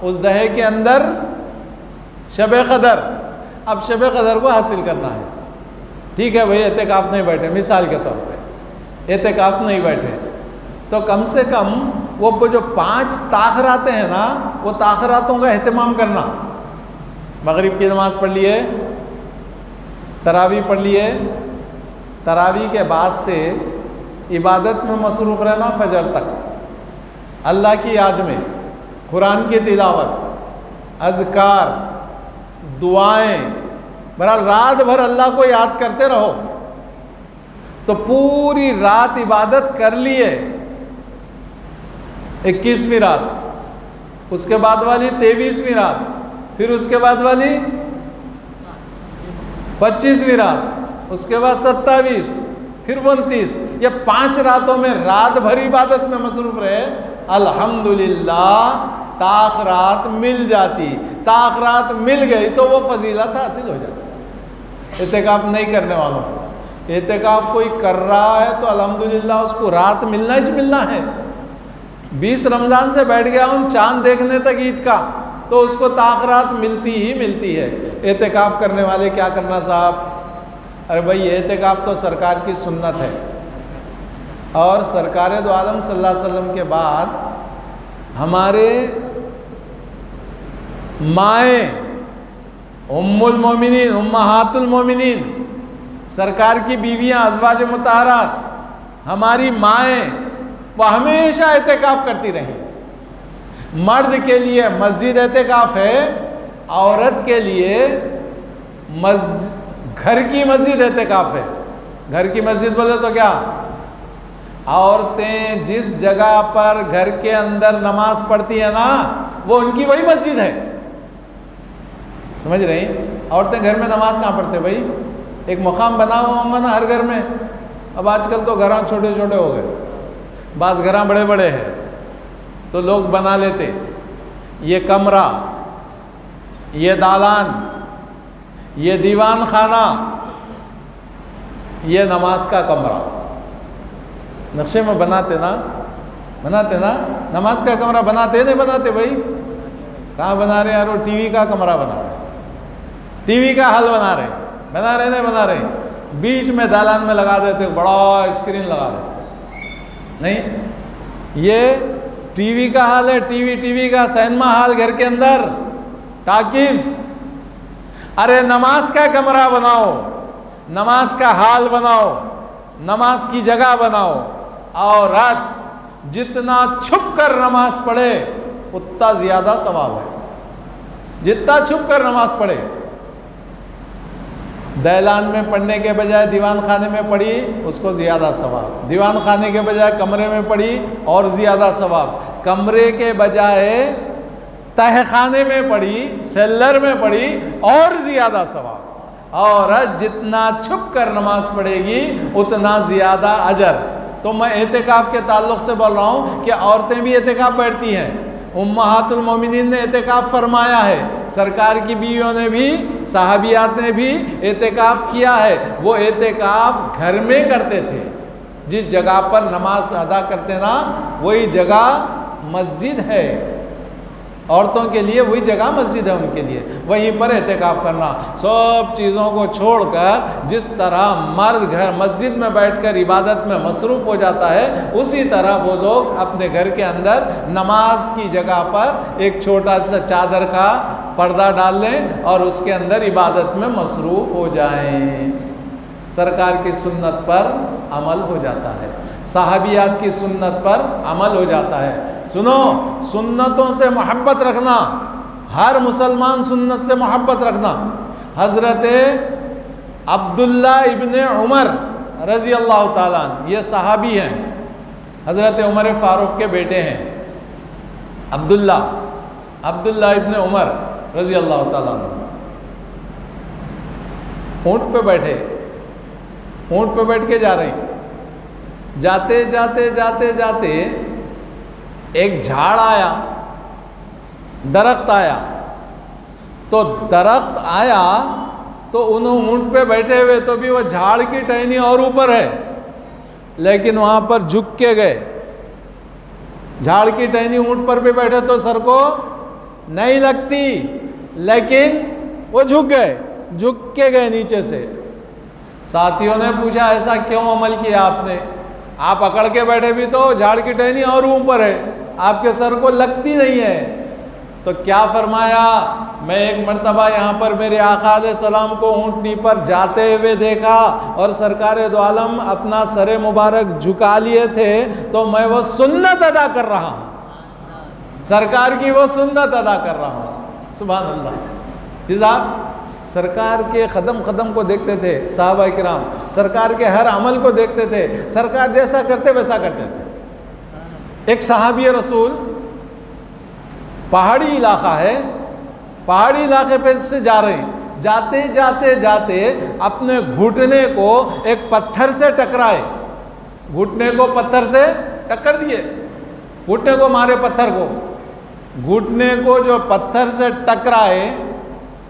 اس دہے کے اندر شب قدر، اب شب قدر کو حاصل کرنا ہے۔ ٹھیک ہے بھئی اعتکاف نہیں بیٹھے، مثال کے طور پہ اعتکاف نہیں بیٹھے تو کم سے کم وہ جو 5 تاخراتیں ہیں نا، وہ تاخراتوں کا اہتمام کرنا۔ مغرب کی نماز پڑھ لیے، تراویح پڑھ لیے، تراویح کے بعد سے عبادت میں مصروف رہنا فجر تک، اللہ کی یاد میں، قرآن کی تلاوت، اذکار، دعائیں، بہرحال رات بھر اللہ کو یاد کرتے رہو۔ تو پوری رات عبادت کر لیے، 21ویں رات، اس کے بعد والی 23ویں رات، پھر اس کے بعد والی 25ویں رات، اس کے بعد 27، پھر 29، یہ 5 راتوں میں رات بھر عبادت میں مصروف رہے، الحمدللہ تاخرات مل جاتی۔ تاخرات مل گئی تو وہ فضیلت حاصل ہو جاتی۔ اعتکاف نہیں کرنے والوں کو، اعتکاف کوئی کر رہا ہے تو الحمدللہ اس کو رات ملنا ہی ملنا ہے۔ 20 رمضان سے بیٹھ گیا ہوں چاند دیکھنے تک عید کا تو اس کو تاخرات ملتی ہی ملتی ہے۔ اعتکاف کرنے والے کیا کرنا صاحب؟ ارے بھائی اعتکاف تو سرکار کی سنت ہے، اور سرکار دو عالم صلی اللہ علیہ وسلم کے بعد ہمارے مائیں ام المومنین، امہات المومنین، سرکار کی بیویاں، ازواج مطہرات، ہماری مائیں، وہ ہمیشہ اعتکاف کرتی رہیں۔ مرد کے لیے مسجد اعتکاف ہے، عورت کے لیے گھر کی مسجد اعتکاف ہے۔ گھر کی مسجد بولے تو کیا؟ عورتیں جس جگہ پر گھر کے اندر نماز پڑھتی ہیں نا وہ ان کی وہی مسجد ہے. سمجھ رہے ہیں؟ عورتیں گھر میں نماز کہاں پڑھتے بھائی؟ ایک مقام بنا ہوا ہوگا نا ہر گھر میں. اب آج کل تو گھراں چھوٹے چھوٹے ہو گئے, بعض گھراں بڑے بڑے ہیں تو لوگ بنا لیتے یہ کمرہ, یہ دالان, یہ دیوان خانہ, یہ نماز کا کمرہ. نقشے میں بناتے نا نماز کا کمرہ بناتے نہیں بناتے بھائی؟ کہاں بنا رہے یار؟ وہ ٹی وی کا کمرہ بنا رہے, ٹی وی کا حل بنا رہے نہیں بنا رہے. بیچ میں دالان میں لگا دیتے, بڑا اسکرین لگا دیتے. نہیں, یہ ٹی وی کا حال ہے. ٹی وی کا سینما ہال گھر کے اندر, ٹاکیز. ارے نماز کا کمرہ بناؤ, نماز کا حال بناؤ, نماز کی جگہ بناؤ. عورت جتنا چھپ کر نماز پڑھے اتنا زیادہ ثواب ہے. جتنا چھپ کر نماز پڑھے, دالان میں پڑھنے کے بجائے دیوان خانے میں پڑھی اس کو زیادہ ثواب, دیوان خانے کے بجائے کمرے میں پڑھی اور زیادہ ثواب, کمرے کے بجائے تہ خانے میں پڑھی, سیلر میں پڑھی اور زیادہ ثواب. عورت جتنا چھپ کر نماز پڑھے گی اتنا زیادہ اجر. تو میں اعتکاف کے تعلق سے بول رہا ہوں کہ عورتیں بھی اعتکاف بیٹھتی ہیں. امہات المومنین نے اعتکاف فرمایا ہے, سرکار کی بیویوں نے بھی, صحابیات نے بھی اعتکاف کیا ہے. وہ اعتکاف گھر میں کرتے تھے. جس جگہ پر نماز ادا کرتے نا وہی جگہ مسجد ہے. عورتوں کے لیے وہی جگہ مسجد ہے, ان کے لیے وہیں پر اعتکاف کرنا. سب چیزوں کو چھوڑ کر جس طرح مرد گھر مسجد میں بیٹھ کر عبادت میں مصروف ہو جاتا ہے, اسی طرح وہ لوگ اپنے گھر کے اندر نماز کی جگہ پر ایک چھوٹا سا چادر کا پردہ ڈال لیں اور اس کے اندر عبادت میں مصروف ہو جائیں. سرکار کی سنت پر عمل ہو جاتا ہے, صحابیات کی سنت پر عمل ہو جاتا ہے. سنو, سنتوں سے محبت رکھنا, ہر مسلمان سنت سے محبت رکھنا. حضرت عبداللہ ابن عمر رضی اللہ تعالیٰ عنہ, یہ صحابی ہیں, حضرت عمر فاروق کے بیٹے ہیں. عبداللہ ابن عمر رضی اللہ تعالیٰ عنہ اونٹ پہ بیٹھے, اونٹ پہ بیٹھ کے جا رہے ہیں. جاتے جاتے جاتے جاتے ایک جھاڑ آیا, درخت آیا. تو درخت آیا تو انہوں اونٹ پہ بیٹھے ہوئے تو بھی وہ جھاڑ کی ٹہنی اور اوپر ہے, لیکن وہاں پر جھک کے گئے. جھاڑ کی ٹہنی اونٹ پر بھی بیٹھے تو سر کو نہیں لگتی, لیکن وہ جھک کے گئے نیچے سے. ساتھیوں نے پوچھا ایسا کیوں عمل کیا آپ نے؟ آپ اکڑ کے بیٹھے بھی تو جھاڑ کی ٹہنی اور اوپر ہے, آپ کے سر کو لگتی نہیں ہے. تو کیا فرمایا, میں ایک مرتبہ یہاں پر میرے آقا علیہ السلام کو اونٹنی پر جاتے ہوئے دیکھا اور سرکار دو عالم اپنا سر مبارک جھکا لیے تھے تو میں وہ سنت ادا کر رہا ہوں, سرکار کی وہ سنت ادا کر رہا ہوں. سبحان اللہ. جی صاحب, سرکار کے قدم قدم کو دیکھتے تھے صحابہ کرام, سرکار کے ہر عمل کو دیکھتے تھے, سرکار جیسا کرتے ویسا کرتے تھے. ایک صحابی رسول, پہاڑی علاقہ ہے, پہاڑی علاقے پہ سے جا رہے ہیں, جاتے جاتے جاتے اپنے گھٹنے کو ایک پتھر سے ٹکرائے, گھٹنے کو پتھر سے ٹکر دیے, گھٹنے کو مارے پتھر کو, گھٹنے کو جو پتھر سے ٹکرائے.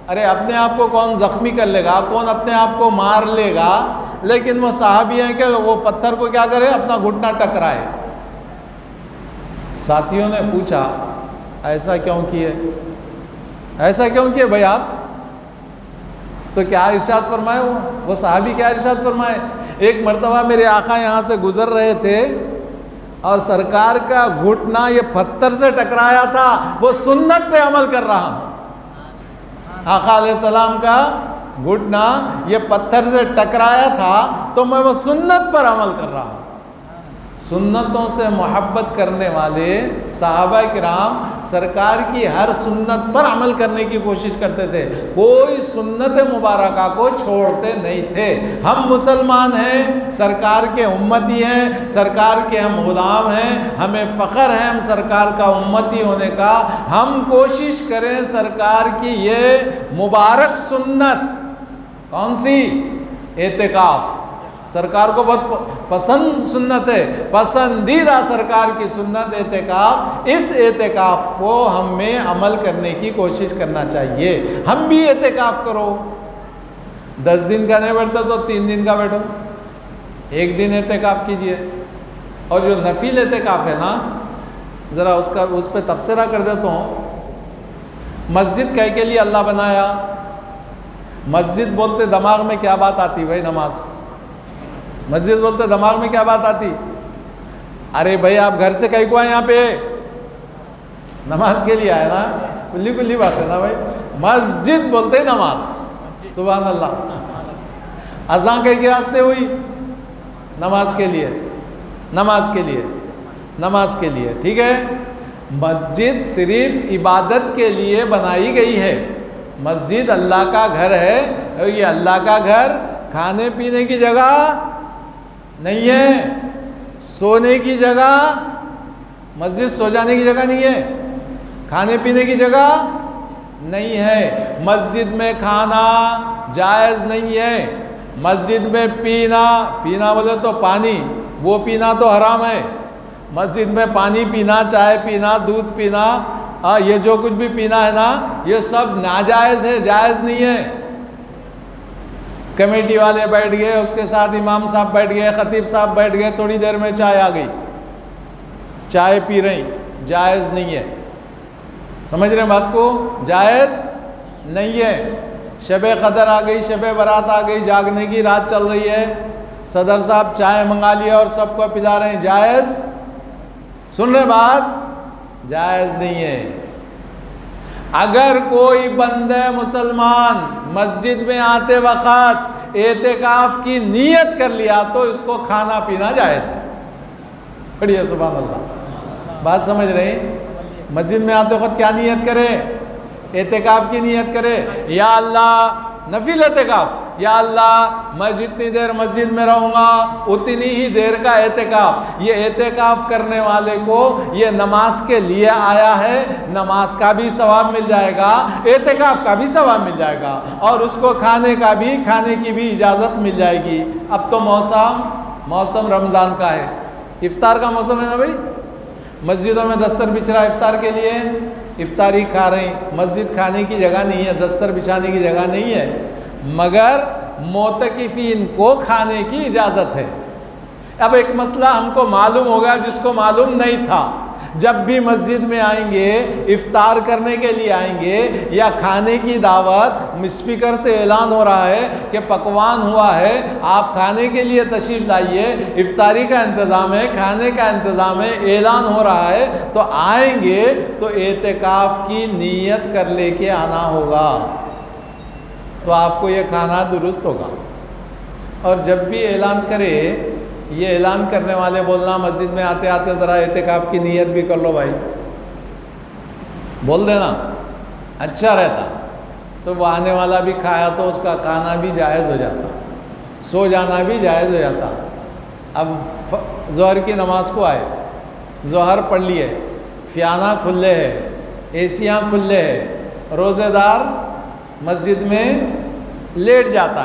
ارے اپنے آپ کو کون زخمی کر لے گا, کون اپنے آپ کو مار لے گا, لیکن وہ صحابی ہیں کہ وہ پتھر کو کیا کرے, اپنا گھٹنا ٹکرائے. ساتھیوں نے پوچھا ایسا کیوں کیے, ایسا کیوں کیے بھائی آپ؟ تو کیا ارشاد فرمائے, وہ صحابی کیا ارشاد فرمائے, ایک مرتبہ میرے آقا یہاں سے گزر رہے تھے اور سرکار کا گھٹنا یہ پتھر سے ٹکرایا تھا, وہ سنت پہ عمل کر رہا ہوں. آقا علیہ السلام کا گھٹنا یہ پتھر سے ٹکرایا تھا تو میں وہ سنت پر عمل کر رہا ہوں. سنتوں سے محبت کرنے والے صحابہ کرام سرکار کی ہر سنت پر عمل کرنے کی کوشش کرتے تھے، کوئی سنت مبارکہ کو چھوڑتے نہیں تھے۔ ہم مسلمان ہیں، سرکار کے امتی ہیں، سرکار کے ہم غلام ہیں، ہمیں فخر ہے ہم سرکار کا امتی ہونے کا۔ ہم کوشش کریں سرکار کی یہ مبارک سنت، کون سی؟ اعتکاف۔ سرکار کو بہت پسند سنت ہے، پسندیدہ سرکار کی سنت اعتکاف۔ اس اعتکاف کو ہم میں عمل کرنے کی کوشش کرنا چاہیے۔ ہم بھی اعتکاف کرو، 10 دن کا نہیں بیٹھتا تو 3 دن کا بیٹھو، 1 دن اعتکاف کیجئے۔ اور جو نفل اعتکاف ہے نا، ذرا اس پہ تبصرہ کر دیتا ہوں۔ مسجد کہے کے لیے اللہ بنایا؟ مسجد بولتے دماغ میں کیا بات آتی بھائی؟ نماز۔ مسجد بولتے دماغ میں کیا بات آتی؟ ارے بھائی آپ گھر سے کہیں کو آئے یہاں پہ؟ نماز کے لیے آئے نا، کلی بات ہے نا بھائی۔ مسجد بولتے نماز، سبحان اللہ۔ اذان کہیں کے واسطے ہوئی؟ نماز کے لیے، نماز کے لیے، نماز کے لیے، ٹھیک ہے۔ مسجد صرف عبادت کے لیے بنائی گئی ہے۔ مسجد اللہ کا گھر ہے، اور یہ اللہ کا گھر کھانے پینے کی جگہ نہیں ہے، سونے کی جگہ۔ مسجد سو جانے کی جگہ نہیں ہے، کھانے پینے کی جگہ نہیں ہے۔ مسجد میں کھانا جائز نہیں ہے، مسجد میں پینا بولے تو پانی، وہ پینا تو حرام ہے۔ مسجد میں پانی پینا، چائے پینا، دودھ پینا، یہ جو کچھ بھی پینا ہے نا، یہ سب ناجائز ہے، جائز نہیں ہے۔ کمیٹی والے بیٹھ گئے، اس کے ساتھ امام صاحب بیٹھ گئے، خطیب صاحب بیٹھ گئے، تھوڑی دیر میں چائے آ گئی، چائے پی رہی، جائز نہیں ہے۔ سمجھ رہے ہیں بات کو؟ جائز نہیں ہے۔ شب قدر آ گئی، شب برات آ گئی، جاگنے کی رات چل رہی ہے، صدر صاحب چائے منگا لیا اور سب کو پلا رہے ہیں، جائز؟ سن رہے بات؟ جائز نہیں ہے۔ اگر کوئی بندہ مسلمان مسجد میں آتے وقت اعتکاف کی نیت کر لیا تو اس کو کھانا پینا جائز ہے۔ بڑھیا، سبحان اللہ۔ بات سمجھ رہے ہیں؟ مسجد میں آتے وقت کیا نیت کرے؟ اعتکاف کی نیت کرے، یا اللہ، نفل اعتکاف، یا اللہ میں جتنی دیر مسجد میں رہوں گا اتنی ہی دیر کا اعتکاف۔ یہ اعتکاف کرنے والے کو یہ نماز کے لیے آیا ہے، نماز کا بھی ثواب مل جائے گا، اعتکاف کا بھی ثواب مل جائے گا، اور اس کو کھانے کی بھی اجازت مل جائے گی۔ اب تو موسم رمضان کا ہے، افطار کا موسم ہے نا بھائی۔ مسجدوں میں دستر بچھ رہا افطار کے لیے، افطاری کھا رہے ہیں۔ مسجد کھانے کی جگہ نہیں ہے، دستر بچھانے کی جگہ نہیں ہے، مگر معتکفین کو کھانے کی اجازت ہے۔ اب ایک مسئلہ ہم کو معلوم ہوگا جس کو معلوم نہیں تھا۔ جب بھی مسجد میں آئیں گے، افطار کرنے کے لیے آئیں گے یا کھانے کی دعوت، اسپیکر سے اعلان ہو رہا ہے کہ پکوان ہوا ہے، آپ کھانے کے لیے تشریف لائیے، افطاری کا انتظام ہے، کھانے کا انتظام ہے، اعلان ہو رہا ہے، تو آئیں گے تو اعتکاف کی نیت کر لے کے آنا ہوگا، تو آپ کو یہ کھانا درست ہوگا۔ اور جب بھی اعلان کرے، یہ اعلان کرنے والے بولنا مسجد میں آتے آتے ذرا اعتکاف کی نیت بھی کر لو بھائی، بول دینا، اچھا رہتا، تو وہ آنے والا بھی کھایا تو اس کا کھانا بھی جائز ہو جاتا، سو جانا بھی جائز ہو جاتا۔ اب ظہر کی نماز کو آئے، ظہر پڑھ لیے، فیانہ کھلے ہے، ایسیاں کھلے ہے، روزے دار مسجد میں لیٹ جاتا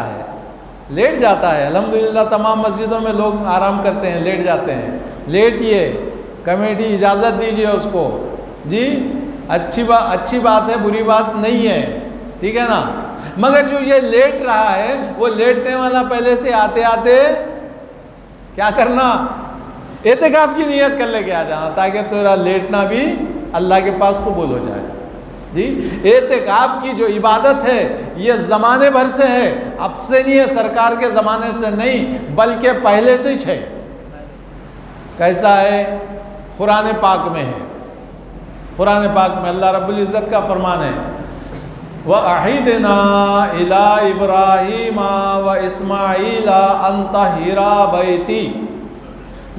ہے، الحمدللہ تمام مسجدوں میں لوگ آرام کرتے ہیں، لیٹ جاتے ہیں، لیٹیے، کمیٹی اجازت دیجیے اس کو، جی اچھی بات ہے، بری بات نہیں ہے، ٹھیک ہے نا۔ مگر جو یہ لیٹ رہا ہے، وہ لیٹنے والا پہلے سے آتے کیا کرنا؟ اعتکاف کی نیت کر لے کے آ جانا، تاکہ تیرا لیٹنا بھی اللہ کے پاس قبول ہو جائے۔ جی اعتکاف کی جو عبادت ہے یہ زمانے بھر سے ہے، اب سے نہیں ہے، سرکار کے زمانے سے نہیں، بلکہ پہلے سے ہی ہے۔ کیسا ہے؟ قرآن پاک میں ہے، قرآن پاک میں اللہ رب العزت کا فرمان ہے، وَأَعِدْنَا إِلَىٰ إِبْرَاهِيمَ وَإِسْمَاعِيلَ أَن طَهِّرَا بَيْتِي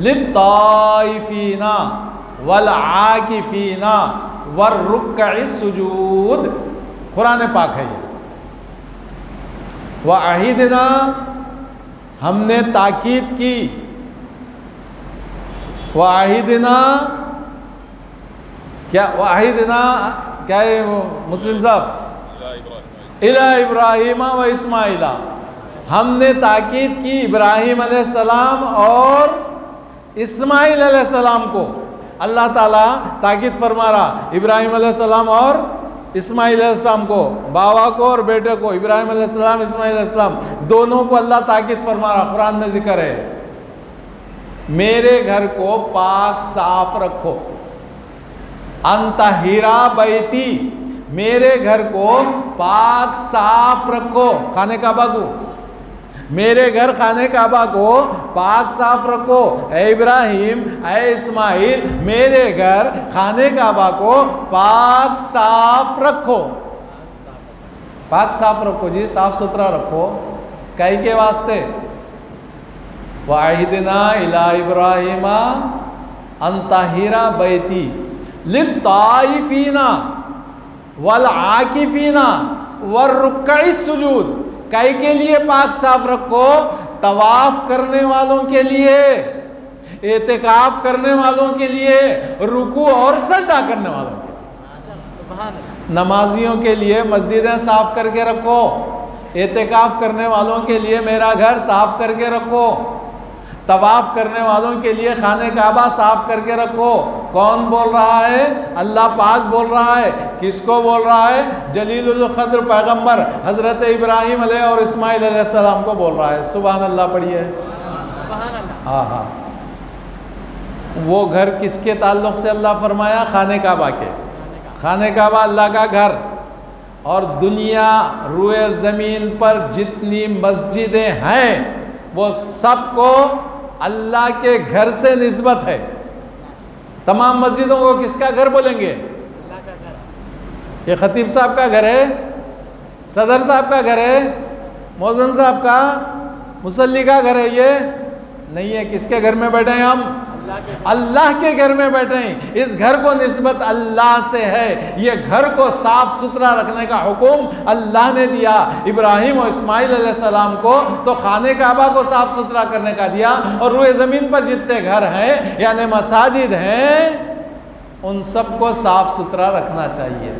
للطائفین والعاکفین والرکع السجود، قرآن پاک ہے یہ۔ وعہدنا، ہم نے تاکید کی، وعہدنا کیا، وعہدنا کیا ہے مسلم صاحب؟ الی ابراہیم و اسماعیل، ہم نے تاکید کی ابراہیم علیہ السلام اور اسماعیل علیہ السلام کو۔ اللہ تعالیٰ تاکید فرما رہا ابراہیم علیہ السلام اور اسماعیل علیہ السلام کو، باوا کو اور بیٹے کو، ابراہیم علیہ السلام اسماعیل علیہ السلام دونوں کو اللہ تاکید فرما رہا۔ قرآن میں ذکر ہے میرے گھر کو پاک صاف رکھو، انطہرا بیتی، میرے گھر کو پاک صاف رکھو، خانہ کعبہ کو، میرے گھر خانہ کعبہ کو پاک صاف رکھو، اے ابراہیم اے اسماعیل میرے گھر خانہ کعبہ کو پاک صاف رکھو، پاک صاف رکھو جی، صاف ستھرا رکھو، کئی کے واسطے؟ وَعَهِدْنَا إِلَىٰ إِبْرَاهِيمَ أَن طَهِّرَ بَيْتِي لِلطَّائِفِينَ وَالْعَاكِفِينَ وَالرُّكَّعِ السُّجُودِ، کئی کے لیے پاک صاف رکھو؟ طواف کرنے والوں کے لیے، اعتکاف کرنے والوں کے لیے، رکوع اور سجدہ کرنے والوں کے لیے، نمازیوں کے لیے مسجدیں صاف کر کے رکھو، اعتکاف کرنے والوں کے لیے میرا گھر صاف کر کے رکھو، طواف کرنے والوں کے لیے خانہ کعبہ صاف کر کے رکھو۔ کون بول رہا ہے؟ اللہ پاک بول رہا ہے۔ کس کو بول رہا ہے؟ جلیل القدر پیغمبر حضرت ابراہیم علیہ اور اسماعیل علیہ السلام کو بول رہا ہے۔ سبحان اللہ پڑھیے۔ ہاں ہاں، وہ گھر کس کے تعلق سے اللہ فرمایا؟ خانہ کعبہ کے۔ خانہ کعبہ اللہ کا گھر، اور دنیا روئے زمین پر جتنی مسجدیں ہیں وہ سب کو اللہ کے گھر سے نسبت ہے۔ تمام مسجدوں کو کس کا گھر بولیں گے؟ اللہ کا گھر۔ یہ خطیب صاحب کا گھر ہے، صدر صاحب کا گھر ہے، مؤذن صاحب کا، مصلی کا گھر ہے؟ یہ نہیں ہے۔ کس کے گھر میں بیٹھے ہیں ہم؟ اللہ کے گھر میں بیٹھے ہیں۔ اس گھر کو نسبت اللہ سے ہے۔ یہ گھر کو صاف ستھرا رکھنے کا حکم اللہ نے دیا ابراہیم اور اسماعیل علیہ السلام کو، تو خانہ کعبہ کو صاف ستھرا کرنے کا دیا، اور روئے زمین پر جتنے گھر ہیں یعنی مساجد ہیں ان سب کو صاف ستھرا رکھنا چاہیے۔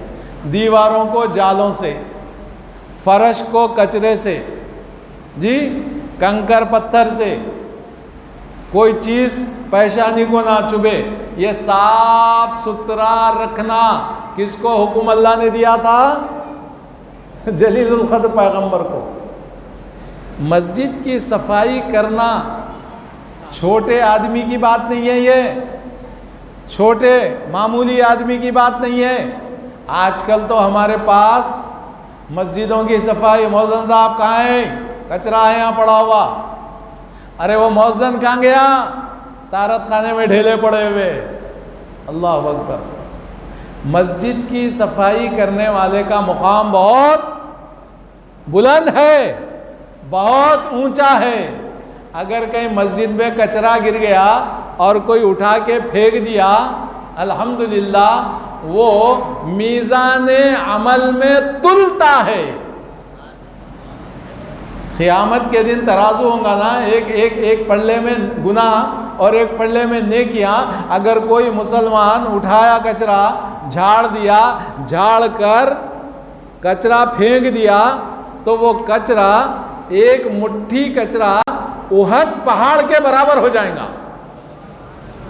دیواروں کو جالوں سے، فرش کو کچرے سے، جی کنکر پتھر سے، کوئی چیز پیشانی کو نہ چبھے، یہ صاف ستھرا رکھنا کس کو حکم اللہ نے دیا تھا؟ جلیل القدر پیغمبر کو۔ مسجد کی صفائی کرنا چھوٹے آدمی کی بات نہیں ہے، یہ چھوٹے معمولی آدمی کی بات نہیں ہے۔ آج کل تو ہمارے پاس مسجدوں کی صفائی، مؤذن صاحب کہاں ہیں؟ کچرا ہے یہاں پڑا ہوا۔ ارے وہ مؤذن کہاں گیا؟ طہارت خانے میں ڈھیلے پڑے ہوئے۔ اللہ اکبر۔ مسجد کی صفائی کرنے والے کا مقام بہت بلند ہے، بہت اونچا ہے۔ اگر کہیں مسجد میں کچرا گر گیا اور کوئی اٹھا کے پھینک دیا، الحمدللہ وہ میزان عمل میں تلتا ہے۔ قیامت کے دن ترازو ہوگا نا، ایک پلڑے میں گناہ اور ایک پلڑے میں نیکیاں۔ اگر کوئی مسلمان اٹھایا کچرا، جھاڑ دیا، جھاڑ کر کچرا پھینک دیا، تو وہ کچرا، ایک مٹھی کچرا احد پہاڑ کے برابر ہو جائے گا۔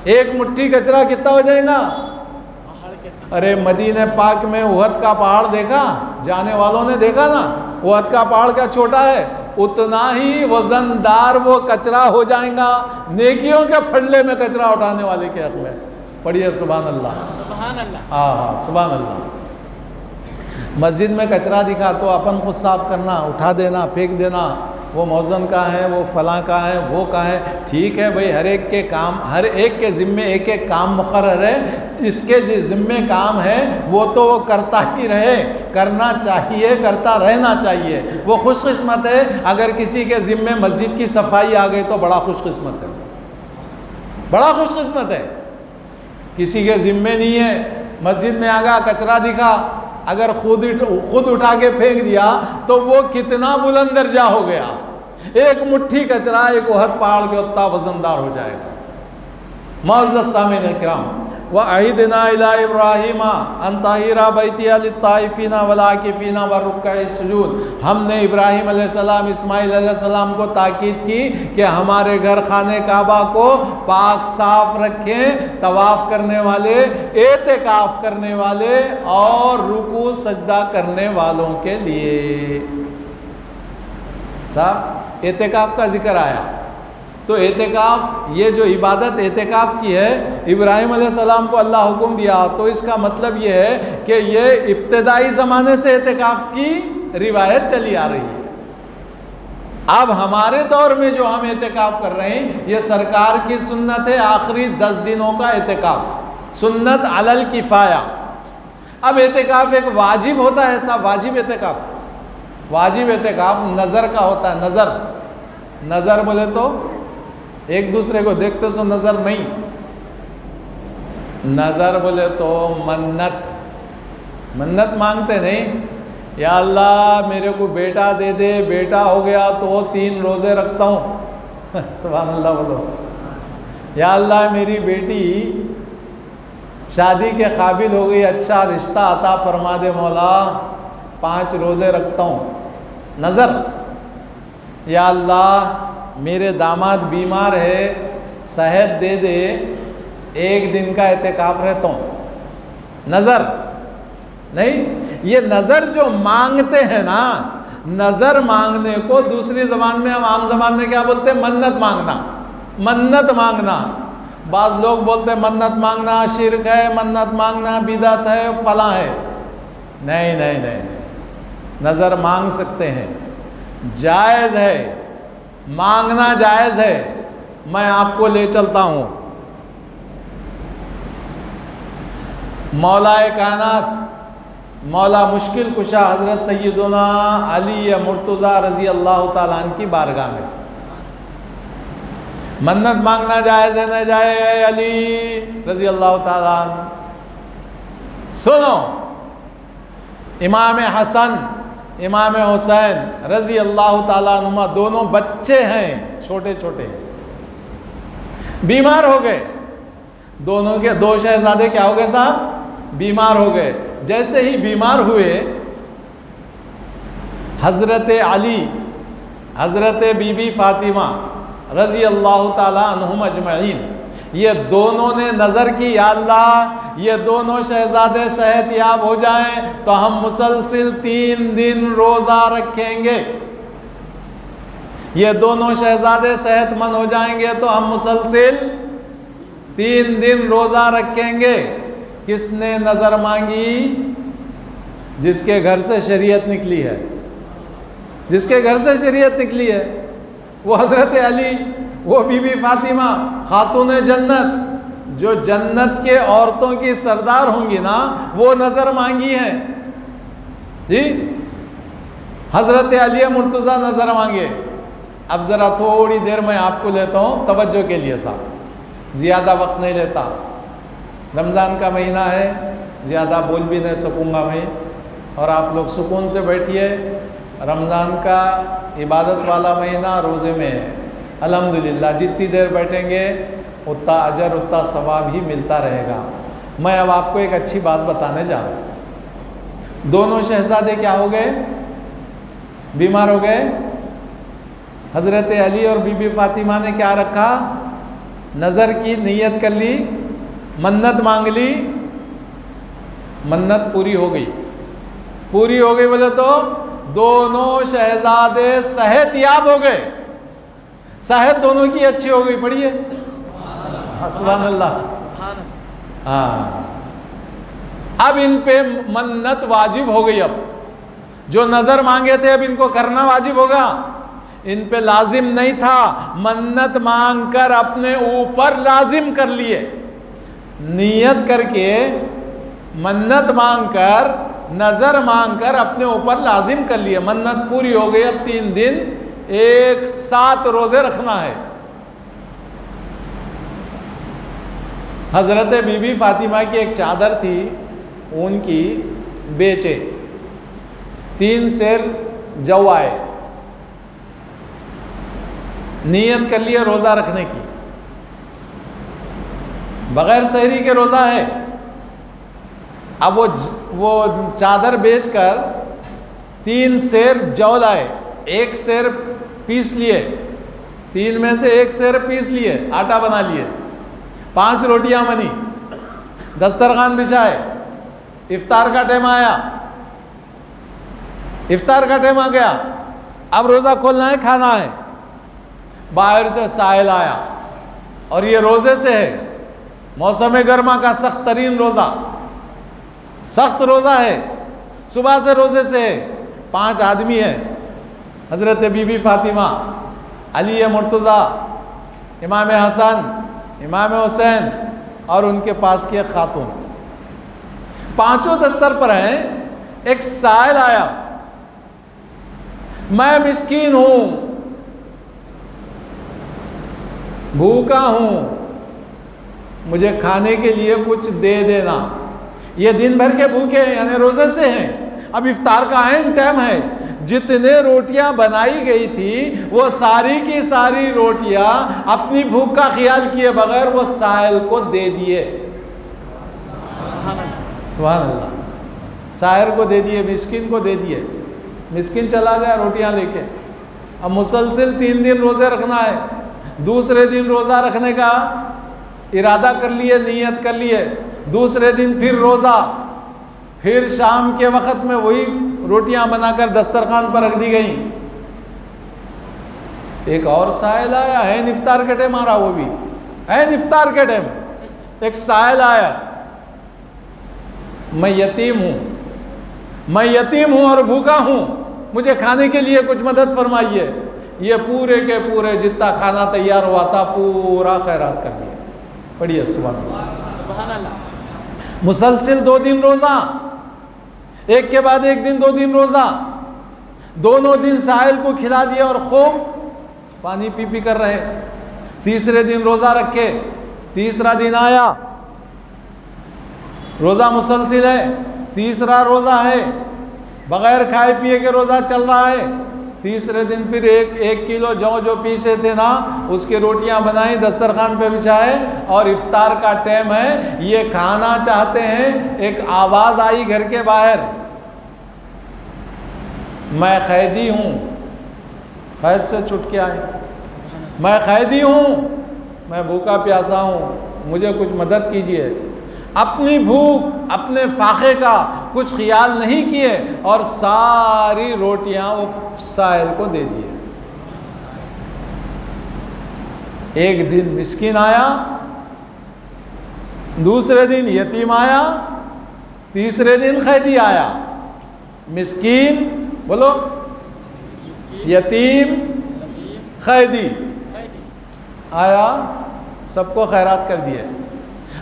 ایک مٹھی کچرا کتنا ہو جائے گا؟ ارے مدینہ پاک میں احد کا پہاڑ دیکھا؟ جانے والوں نے دیکھا نا، احد کا پہاڑ کیا چھوٹا ہے، اتنا ہی وزندار وہ کچرا ہو جائے گا نیکیوں کے پھڑلے میں کچرا اٹھانے والے کے حق میں۔ پڑھیے سبحان اللہ، سبحان اللہ، ہاں ہاں سبحان اللہ۔ مسجد میں کچرا دکھا تو اپن خود صاف کرنا، اٹھا دینا، پھینک دینا، وہ مؤذن کا ہے، وہ فلاں کا ہے، وہ کا ہے، ٹھیک ہے بھائی، ہر ایک کے کام، ہر ایک کے ذمے ایک ایک کام مقرر ہے۔ جس کے ذمے کام ہے وہ تو وہ کرتا ہی رہے، کرنا چاہیے، کرتا رہنا چاہیے۔ وہ خوش قسمت ہے اگر کسی کے ذمے مسجد کی صفائی آ گئی تو بڑا خوش قسمت ہے۔ بڑا خوش قسمت ہے. کسی کے ذمے نہیں ہے. مسجد میں آگا کچرا دکھا, اگر خود اٹھا کے پھینک دیا تو وہ کتنا بلند درجہ ہو گیا. ایک مٹھی کچرا ایک احد پہاڑ کے اتنا وزندار ہو جائے گا. معزز سامعین اکرام, وَعِهِدْنَا إِلَىٰ إِبْرَاهِيمَ أَن طَهِّرَ بَيْتِيَ لِلطَّائِفِينَ وَالْعَاكِفِينَ وَالرُّكَّعِ السُّجُودِ. ہم نے ابراہیم علیہ السلام, اسماعیل علیہ السلام کو تاکید کی کہ ہمارے گھر خانہ کعبہ کو پاک صاف رکھیں, طواف کرنے والے, اعتکاف کرنے والے اور رکوع سجدہ کرنے والوں کے لیے. صاحب اعتکاف کا ذکر آیا تو اعتکاف, یہ جو عبادت اعتکاف کی ہے, ابراہیم علیہ السلام کو اللہ حکم دیا تو اس کا مطلب یہ ہے کہ یہ ابتدائی زمانے سے اعتکاف کی روایت چلی آ رہی ہے. اب ہمارے دور میں جو ہم اعتکاف کر رہے ہیں یہ سرکار کی سنت ہے, آخری 10 دنوں کا اعتکاف, سنت علی الکفایہ. اب اعتکاف ایک واجب ہوتا ہے صاحب, واجب اعتکاف, واجب اعتکاف نظر کا ہوتا ہے. نظر, نظر بولے تو ایک دوسرے کو دیکھتے سو نظر نہیں, نظر بولے تو منت, منت مانگتے نہیں. یا اللہ میرے کو بیٹا دے دے, بیٹا ہو گیا تو 3 روزے رکھتا ہوں. سبحان اللہ بولو. یا اللہ میری بیٹی شادی کے قابل ہو گئی, اچھا رشتہ عطا فرما دے مولا, 5 روزے رکھتا ہوں. نظر. یا اللہ میرے داماد بیمار ہے, صحت دے دے, 1 دن کا اعتکاف رہتا ہوں. نظر نہیں, یہ نظر جو مانگتے ہیں نا, نظر مانگنے کو دوسری زبان میں, ہم عام زبان میں کیا بولتے ہیں؟ منت مانگنا. منت مانگنا, بعض لوگ بولتے ہیں منت مانگنا شرک ہے, منت مانگنا بدعت ہے, فلاں ہے. نہیں نہیں نہیں نہیں, نظر مانگ سکتے ہیں, جائز ہے, مانگنا جائز ہے. میں آپ کو لے چلتا ہوں. مولا کائنات, مولا مشکل کشا حضرت سیدنا علی مرتضیٰ رضی اللہ تعالیٰ عنہ کی بارگاہ میں منت مانگنا جائز ہے نہ جائے؟ اے علی رضی اللہ تعالیٰ عنہ سنو, امام حسن امام حسین رضی اللہ تعالیٰ عنہما دونوں بچے ہیں, چھوٹے چھوٹے, بیمار ہو گئے. دونوں کے 2 شہزادے کیا ہو گئے صاحب؟ بیمار ہو گئے. جیسے ہی بیمار ہوئے, حضرت علی, حضرت بی بی فاطمہ رضی اللہ تعالیٰ عنہم اجمعین, یہ دونوں نے نظر کی, یا اللہ یہ دونوں شہزادے صحت یاب ہو جائیں تو ہم مسلسل 3 دن روزہ رکھیں گے. یہ دونوں شہزادے صحت مند ہو جائیں گے تو ہم مسلسل 3 دن روزہ رکھیں گے. کس نے نظر مانگی؟ جس کے گھر سے شریعت نکلی ہے, جس کے گھر سے شریعت نکلی ہے, وہ حضرت علی, وہ بی بی فاطمہ خاتون جنت, جو جنت کے عورتوں کی سردار ہوں گی نا, وہ نظر مانگی ہیں. جی حضرت علی مرتضیٰ نظر مانگے. اب ذرا تھوڑی دیر میں آپ کو لیتا ہوں توجہ کے لیے صاحب, زیادہ وقت نہیں لیتا. رمضان کا مہینہ ہے, زیادہ بول بھی نہیں سکوں گا میں, اور آپ لوگ سکون سے بیٹھیے. رمضان کا عبادت والا مہینہ روزے میں ہے. الحمدللہ جتنی دیر بیٹھیں گے اتنا اجر اتنا ثواب ہی ملتا رہے گا. میں اب آپ کو ایک اچھی بات بتانے جا رہا ہوں. دونوں شہزادے کیا ہو گئے؟ بیمار ہو گئے. حضرت علی اور بی بی فاطمہ نے کیا رکھا؟ نظر کی نیت کر لی, منت مانگ لی, منت پوری ہو گئی. پوری ہو گئی بولے تو دونوں شہزادے صحت یاب ہو گئے. صحت دونوں کی اچھی ہو گئی. پڑھیے سبحان اللہ. ہاں, اب ان پہ منت واجب ہو گئی. اب جو نظر مانگے تھے اب ان کو کرنا واجب ہوگا. ان پہ لازم نہیں تھا, منت مانگ کر اپنے اوپر لازم کر لیے. نیت کر کے, منت مانگ کر, نظر مانگ کر اپنے اوپر لازم کر لیے. منت پوری ہو گئی. اب 3 دن ایک ساتھ روزے رکھنا ہے. حضرت بی بی فاطمہ کی ایک چادر تھی، ان کی بیچے، 3 سیر جو آئے، نیت کر لیے روزہ رکھنے کی، بغیر سحری کے روزہ ہے۔ اب وہ چادر بیچ کر 3 سیر جو لائے، 1 سیر پیس لیے، 3 میں سے 1 سیر پیس لیے، آٹا بنا لیے، 5 روٹیاں بنی، دسترخوان بچھائے، افطار کا ٹائم آیا، افطار کا ٹائم آ گیا، اب روزہ کھولنا ہے، کھانا ہے، باہر سے سائل آیا، اور یہ روزے سے ہے، موسم گرما کا سخت ترین روزہ، سخت روزہ ہے، صبح سے روزے سے ہے، 5 آدمی ہیں، حضرت بی بی فاطمہ، علی مرتضیٰ، امام حسن، امام حسین، اور ان کے پاس کی ایک خاتون، 5 دستر پر ہیں۔ ایک سائل آیا، میں مسکین ہوں، بھوکا ہوں، مجھے کھانے کے لیے کچھ دے دینا۔ یہ دن بھر کے بھوکے ہیں، یعنی روزے سے ہیں، اب افطار کا عین ٹائم ہے، جتنے روٹیاں بنائی گئی تھی وہ ساری کی ساری روٹیاں اپنی بھوک کا خیال کیے بغیر وہ سائل کو دے دیے، سبحان اللہ، سائر کو دے دیے، مسکین کو دے دیے، مسکین چلا گیا روٹیاں لے کے۔ اب مسلسل 3 دن روزے رکھنا ہے، دوسرے دن روزہ رکھنے کا ارادہ کر لیے، نیت کر لیے، دوسرے دن پھر روزہ، پھر شام کے وقت میں وہی روٹیاں بنا کر دسترخوان پر رکھ دی گئیں۔ ایک اور سائل آیا، عین افطار کے ٹائم آ رہا، وہ بھی عین افطار کے ٹائم ایک سائل آیا، میں یتیم ہوں اور بھوکا ہوں، مجھے کھانے کے لیے کچھ مدد فرمائیے۔ یہ پورے کے پورے جتنا کھانا تیار ہوا تھا پورا خیرات کر دیا۔ پڑھیے سبحان اللہ۔ مسلسل 2 دن روزہ، ایک کے بعد ایک دن 2 دن روزہ، دونوں دن سائل کو کھلا دیا اور خوب پانی پی پی کر رہے۔ تیسرے دن روزہ رکھے، تیسرا دن آیا، روزہ مسلسل ہے، تیسرا روزہ ہے، بغیر کھائے پیے کے روزہ چل رہا ہے۔ تیسرے دن پھر 1 کلو جو پیسے تھے نا، اس کی روٹیاں بنائیں، دسترخوان پہ بچھائے، اور افطار کا ٹائم ہے، یہ کھانا چاہتے ہیں۔ ایک آواز آئی گھر کے باہر، میں قیدی ہوں، قید سے چھٹ کے آئے، میں قیدی ہوں، میں بھوکا پیاسا ہوں، مجھے کچھ مدد کیجیے۔ اپنی بھوک، اپنے فاقے کا کچھ خیال نہیں کیے، اور ساری روٹیاں وہ سائل کو دے دیے۔ ایک دن مسکین آیا، دوسرے دن یتیم آیا، تیسرے دن قیدی آیا۔ مسکین بولو، یتیم، قیدی آیا، سب کو خیرات کر دیے۔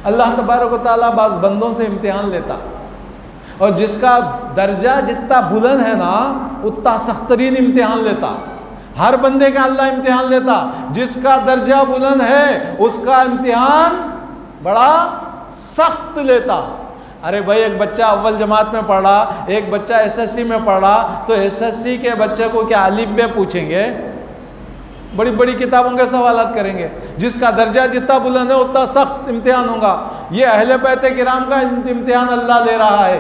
اللہ تبارک و تعالیٰ بعض بندوں سے امتحان لیتا، اور جس کا درجہ جتنا بلند ہے نا اتنا سخت ترین امتحان لیتا۔ ہر بندے کا اللہ امتحان لیتا، جس کا درجہ بلند ہے اس کا امتحان بڑا سخت لیتا۔ ارے بھائی، ایک بچہ اول جماعت میں پڑھ رہا، ایک بچہ SSC میں پڑھ رہا، تو SSC کے بچے کو کیا الف ب پوچھیں گے؟ بڑی بڑی کتابوں کے سوالات کریں گے۔ جس کا درجہ جتنا بلند ہے اتنا سخت امتحان ہوگا۔ یہ اہل بیت کرام کا امتحان اللہ لے رہا ہے،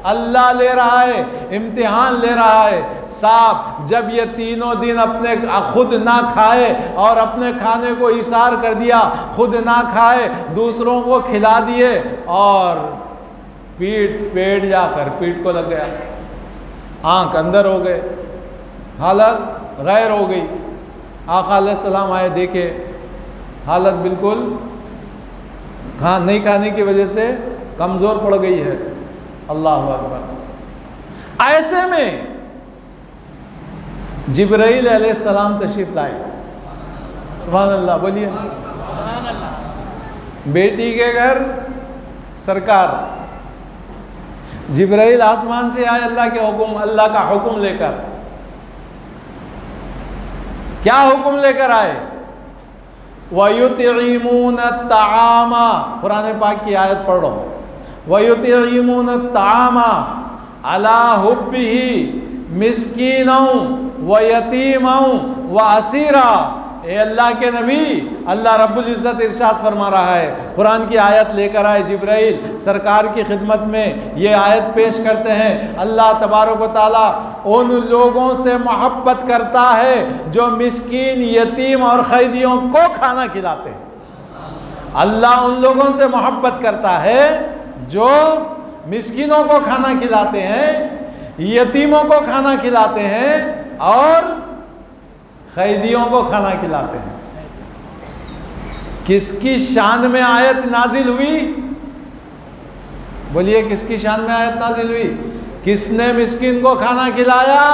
اللہ لے رہا ہے، امتحان لے رہا ہے۔ صاحب جب یہ تینوں دن اپنے خود نہ کھائے اور اپنے کھانے کو ایثار کر دیا، خود نہ کھائے، دوسروں کو کھلا دیے، اور پیٹ جا کر پیٹ کو لگ گیا، آنکھ اندر ہو گئے، حالت غیر ہو گئی۔ آقا علیہ السلام آئے، دیکھے حالت بالکل نہیں کھانے کی وجہ سے کمزور پڑ گئی ہے۔ اللہ اکبر۔ ایسے میں جبرائیل علیہ السلام تشریف لائے، سبحان اللہ، بولیے بیٹی کے گھر سرکار جبرائیل آسمان سے آئے، اللہ کا حکم لے کر۔ کیا حکم لے کر آئے؟ وَيُطْعِمُونَ الطَّعَامَ، قرآن پاک کی آیت پڑھو، وَيُطْعِمُونَ الطَّعَامَ عَلَىٰ حُبِّهِ مِسْكِينًا وَيَتِيمًا وَأَسِيرًا۔ اے اللہ کے نبی، اللہ رب العزت ارشاد فرما رہا ہے، قرآن کی آیت لے کر آئے جبرائیل سرکار کی خدمت میں یہ آیت پیش کرتے ہیں۔ اللہ تبارک و تعالیٰ ان لوگوں سے محبت کرتا ہے جو مسکین، یتیم اور قیدیوں کو کھانا کھلاتے ہیں۔ اللہ ان لوگوں سے محبت کرتا ہے جو مسکینوں کو کھانا کھلاتے ہیں، یتیموں کو کھانا کھلاتے ہیں اور قیدیوں کو کھانا کھلاتے ہیں۔ کس کی شان میں آیت نازل ہوئی؟ بولیے کس کی شان میں آیت نازل ہوئی؟ کس نے مسکین کو کھانا کھلایا؟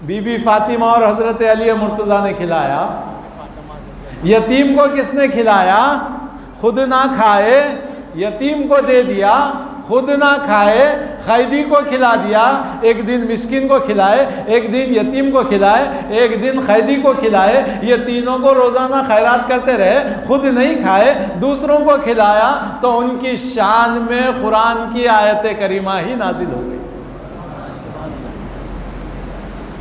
بی بی فاطمہ اور حضرت علی مرتضیٰ نے کھلایا۔ یتیم کو کس نے کھلایا؟ خود نہ کھائے یتیم کو دے دیا، خود نہ کھائے قیدی کو کھلا دیا، ایک دن مسکین کو کھلائے، ایک دن یتیم کو کھلائے، ایک دن قیدی کو کھلائے۔ یہ تینوں کو روزانہ خیرات کرتے رہے، خود نہیں کھائے، دوسروں کو کھلایا، تو ان کی شان میں قرآن کی آیت کریمہ ہی نازل ہو گئی۔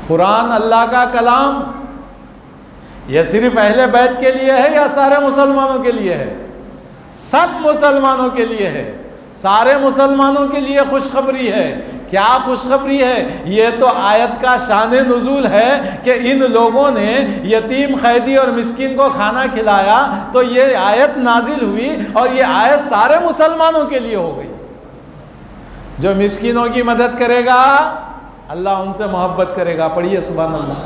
قرآن اللہ کا کلام یہ صرف اہل بیت کے لیے ہے یا سارے مسلمانوں کے لیے ہے؟ سب مسلمانوں کے لیے ہے، سارے مسلمانوں کے لیے خوشخبری ہے۔ کیا خوشخبری ہے؟ یہ تو آیت کا شان نزول ہے کہ ان لوگوں نے یتیم، قیدی اور مسکین کو کھانا کھلایا تو یہ آیت نازل ہوئی، اور یہ آیت سارے مسلمانوں کے لیے ہو گئی۔ جو مسکینوں کی مدد کرے گا اللہ ان سے محبت کرے گا، پڑھیے سبحان اللہ۔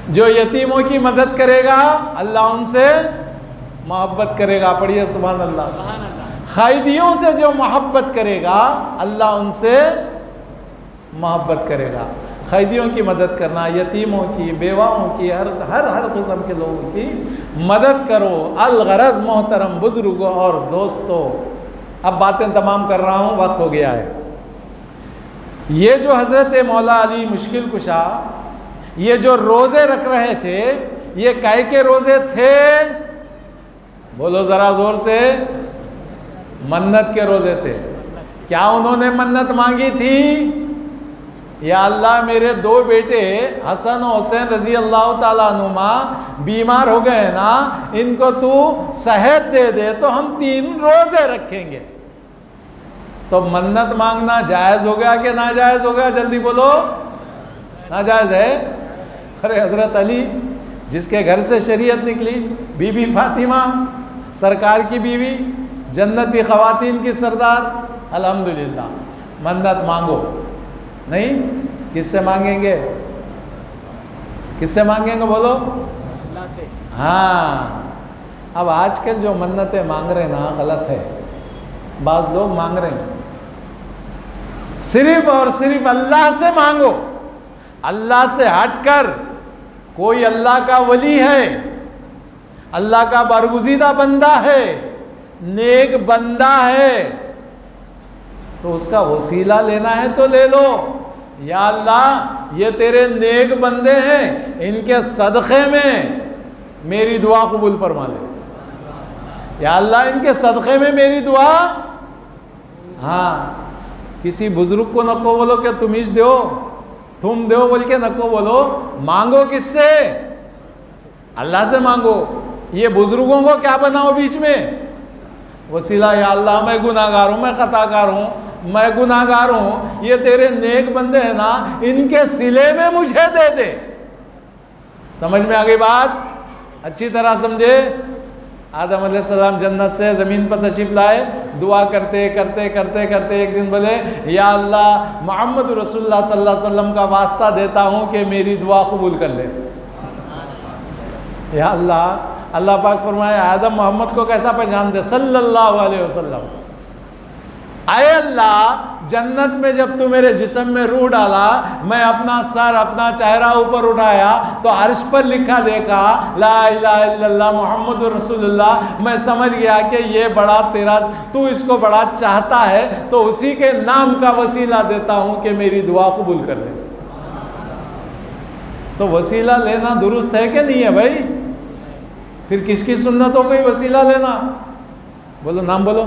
جو یتیموں کی مدد کرے گا اللہ ان سے محبت کرے گا، پڑھیے سبحان اللہ۔ قیدیوں سے جو محبت کرے گا اللہ ان سے محبت کرے گا۔ قیدیوں کی مدد کرنا، یتیموں کی، بیواؤں کی، ہر قسم کے لوگوں کی مدد کرو۔ الغرض محترم بزرگوں اور دوستوں، اب باتیں تمام کر رہا ہوں، وقت ہو گیا ہے۔ یہ جو حضرت مولا علی مشکل کشا یہ جو روزے رکھ رہے تھے، یہ کائے کے روزے تھے؟ بولو ذرا زور سے، منت کے روزے تھے۔ کیا انہوں نے منت مانگی تھی؟ یا اللہ میرے دو بیٹے حسن و حسین رضی اللہ تعالیٰ عنہما بیمار ہو گئے نا، ان کو تو صحت دے دے تو ہم 3 روزے رکھیں گے۔ تو منت مانگنا جائز ہو گیا کہ ناجائز ہو گیا؟ جلدی بولو۔ ناجائز ہے۔ ارے حضرت علی جس کے گھر سے شریعت نکلی، بی بی فاطمہ سرکار کی بیوی، جنتی خواتین کی سردار، الحمدللہ منت مانگو۔ نہیں، کس سے مانگیں گے؟ کس سے مانگیں گے بولو؟ اللہ سے۔ ہاں، اب آج کل جو منتیں مانگ رہے ہیں نا غلط ہے۔ بعض لوگ مانگ رہے ہیں صرف اور صرف اللہ سے مانگو، اللہ سے ہٹ کر کوئی اللہ کا ولی ہے، اللہ کا برگزیدہ بندہ ہے، نیک بندہ ہے، تو اس کا وسیلہ لینا ہے تو لے لو۔ یا اللہ یہ تیرے نیک بندے ہیں، ان کے صدقے میں میری دعا قبول فرما لے۔ یا اللہ ان کے صدقے میں میری دعا۔ ہاں، کسی بزرگ کو نکو بولو کہ تم ہی دیو، تم دیو بول کے نکو بولو، مانگو کس سے؟ اللہ سے مانگو۔ یہ بزرگوں کو کیا بناؤ بیچ میں؟ وسیلہ۔ یا اللہ میں گناہ گار ہوں، میں خطا کار ہوں، میں گناہ گار ہوں، یہ تیرے نیک بندے ہیں نا، ان کے صلے میں مجھے دے دے۔ سمجھ میں آ گئی بات؟ اچھی طرح سمجھے۔ آدم علیہ السلام جنت سے زمین پر تشریف لائے، دعا کرتے کرتے کرتے کرتے ایک دن بولے یا اللہ محمد رسول اللہ صلی اللہ علیہ وسلم کا واسطہ دیتا ہوں کہ میری دعا قبول کر لے۔ یا اللہ پاک فرمائے آدم محمد کو کیسا پہچان دے صلی اللہ علیہ وسلم۔ اے اللہ جنت میں جب تو میرے جسم میں روح ڈالا، میں اپنا سر اپنا چہرہ اوپر اٹھایا تو عرش پر لکھا دیکھا لا الہ الا اللہ محمد رسول اللہ، میں سمجھ گیا کہ یہ بڑا تیرا، تو اس کو بڑا چاہتا ہے، تو اسی کے نام کا وسیلہ دیتا ہوں کہ میری دعا قبول کر لے۔ تو وسیلہ لینا درست ہے کہ نہیں ہے بھائی؟ پھر کس کی سنتوں کو ہی وسیلہ لینا؟ بولو نام بولو.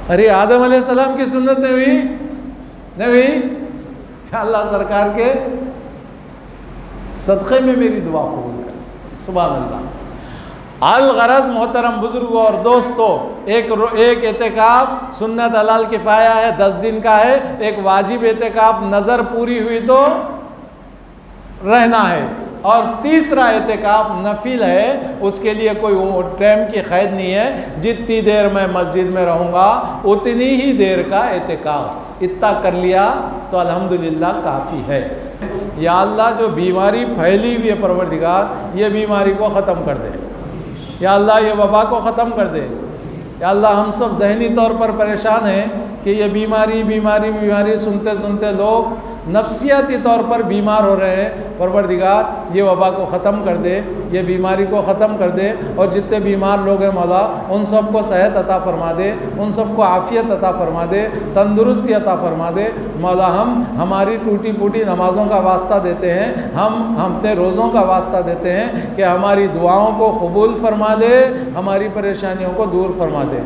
ارے آدم علیہ السلام کی سنت نہیں ہوئی؟ نہیں ہوئی؟ اللہ سرکار کے صدقے میں میری دعا قبول کر. سبحان اللہ. الغرض محترم بزرگوں اور دوستوں، ایک اعتکاف سنت حلال کفایہ ہے، 10 دن کا ہے. ایک واجب اعتکاف نظر پوری ہوئی تو رہنا ہے. اور تیسرا اعتکاف نفل ہے، اس کے لیے کوئی ٹائم کی قید نہیں ہے. جتنی دیر میں مسجد میں رہوں گا اتنی ہی دیر کا اعتکاف. اتنا کر لیا تو الحمدللہ کافی ہے. یا اللہ جو بیماری پھیلی ہوئی ہے پروردگار، یہ بیماری کو ختم کر دے. یا اللہ یہ وبا کو ختم کر دے. یا اللہ ہم سب ذہنی طور پر پریشان ہیں کہ یہ بیماری سنتے سنتے لوگ نفسیاتی طور پر بیمار ہو رہے ہیں. پروردگار یہ وبا کو ختم کر دے، یہ بیماری کو ختم کر دے. اور جتنے بیمار لوگ ہیں مولا ان سب کو صحت عطا فرما دے، ان سب کو عافیت عطا فرما دے، تندرستی عطا فرما دے. مولا ہم ہماری ٹوٹی پھوٹی نمازوں کا واسطہ دیتے ہیں، ہم اپنے روزوں کا واسطہ دیتے ہیں کہ ہماری دعاؤں کو قبول فرما دے، ہماری پریشانیوں کو دور فرما دے.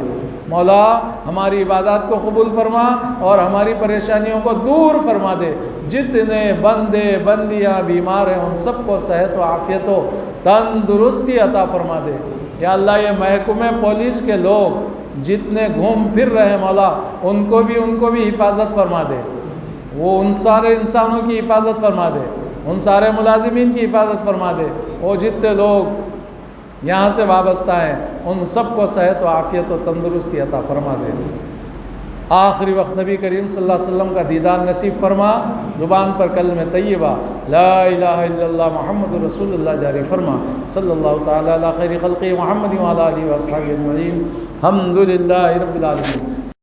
مولا ہماری عبادات کو قبول فرما اور ہماری پریشانیوں کو دور فرما دے. جتنے بندے بندیاں بیمار ہیں ان سب کو صحت و عافیت و تندرستی عطا فرما دے. یا اللہ یہ محکمہ پولیس کے لوگ جتنے گھوم پھر رہے ہیں مولا ان کو بھی حفاظت فرما دے. وہ ان سارے انسانوں کی حفاظت فرما دے، ان سارے ملازمین کی حفاظت فرما دے. وہ جتنے لوگ یہاں سے وابستہ ہیں ان سب کو صحت و عافیت و تندرستی عطا فرما دے. آخری وقت نبی کریم صلی اللہ علیہ وسلم کا دیدار نصیب فرما. زبان پر کلمہ طیبہ لا الہ الا اللہ محمد رسول اللہ جاری فرما. صلی اللہ تعالی علی خیر خلق محمد وعلی آلہ واصحابہ اجمعین. الحمد للہ رب العالمین.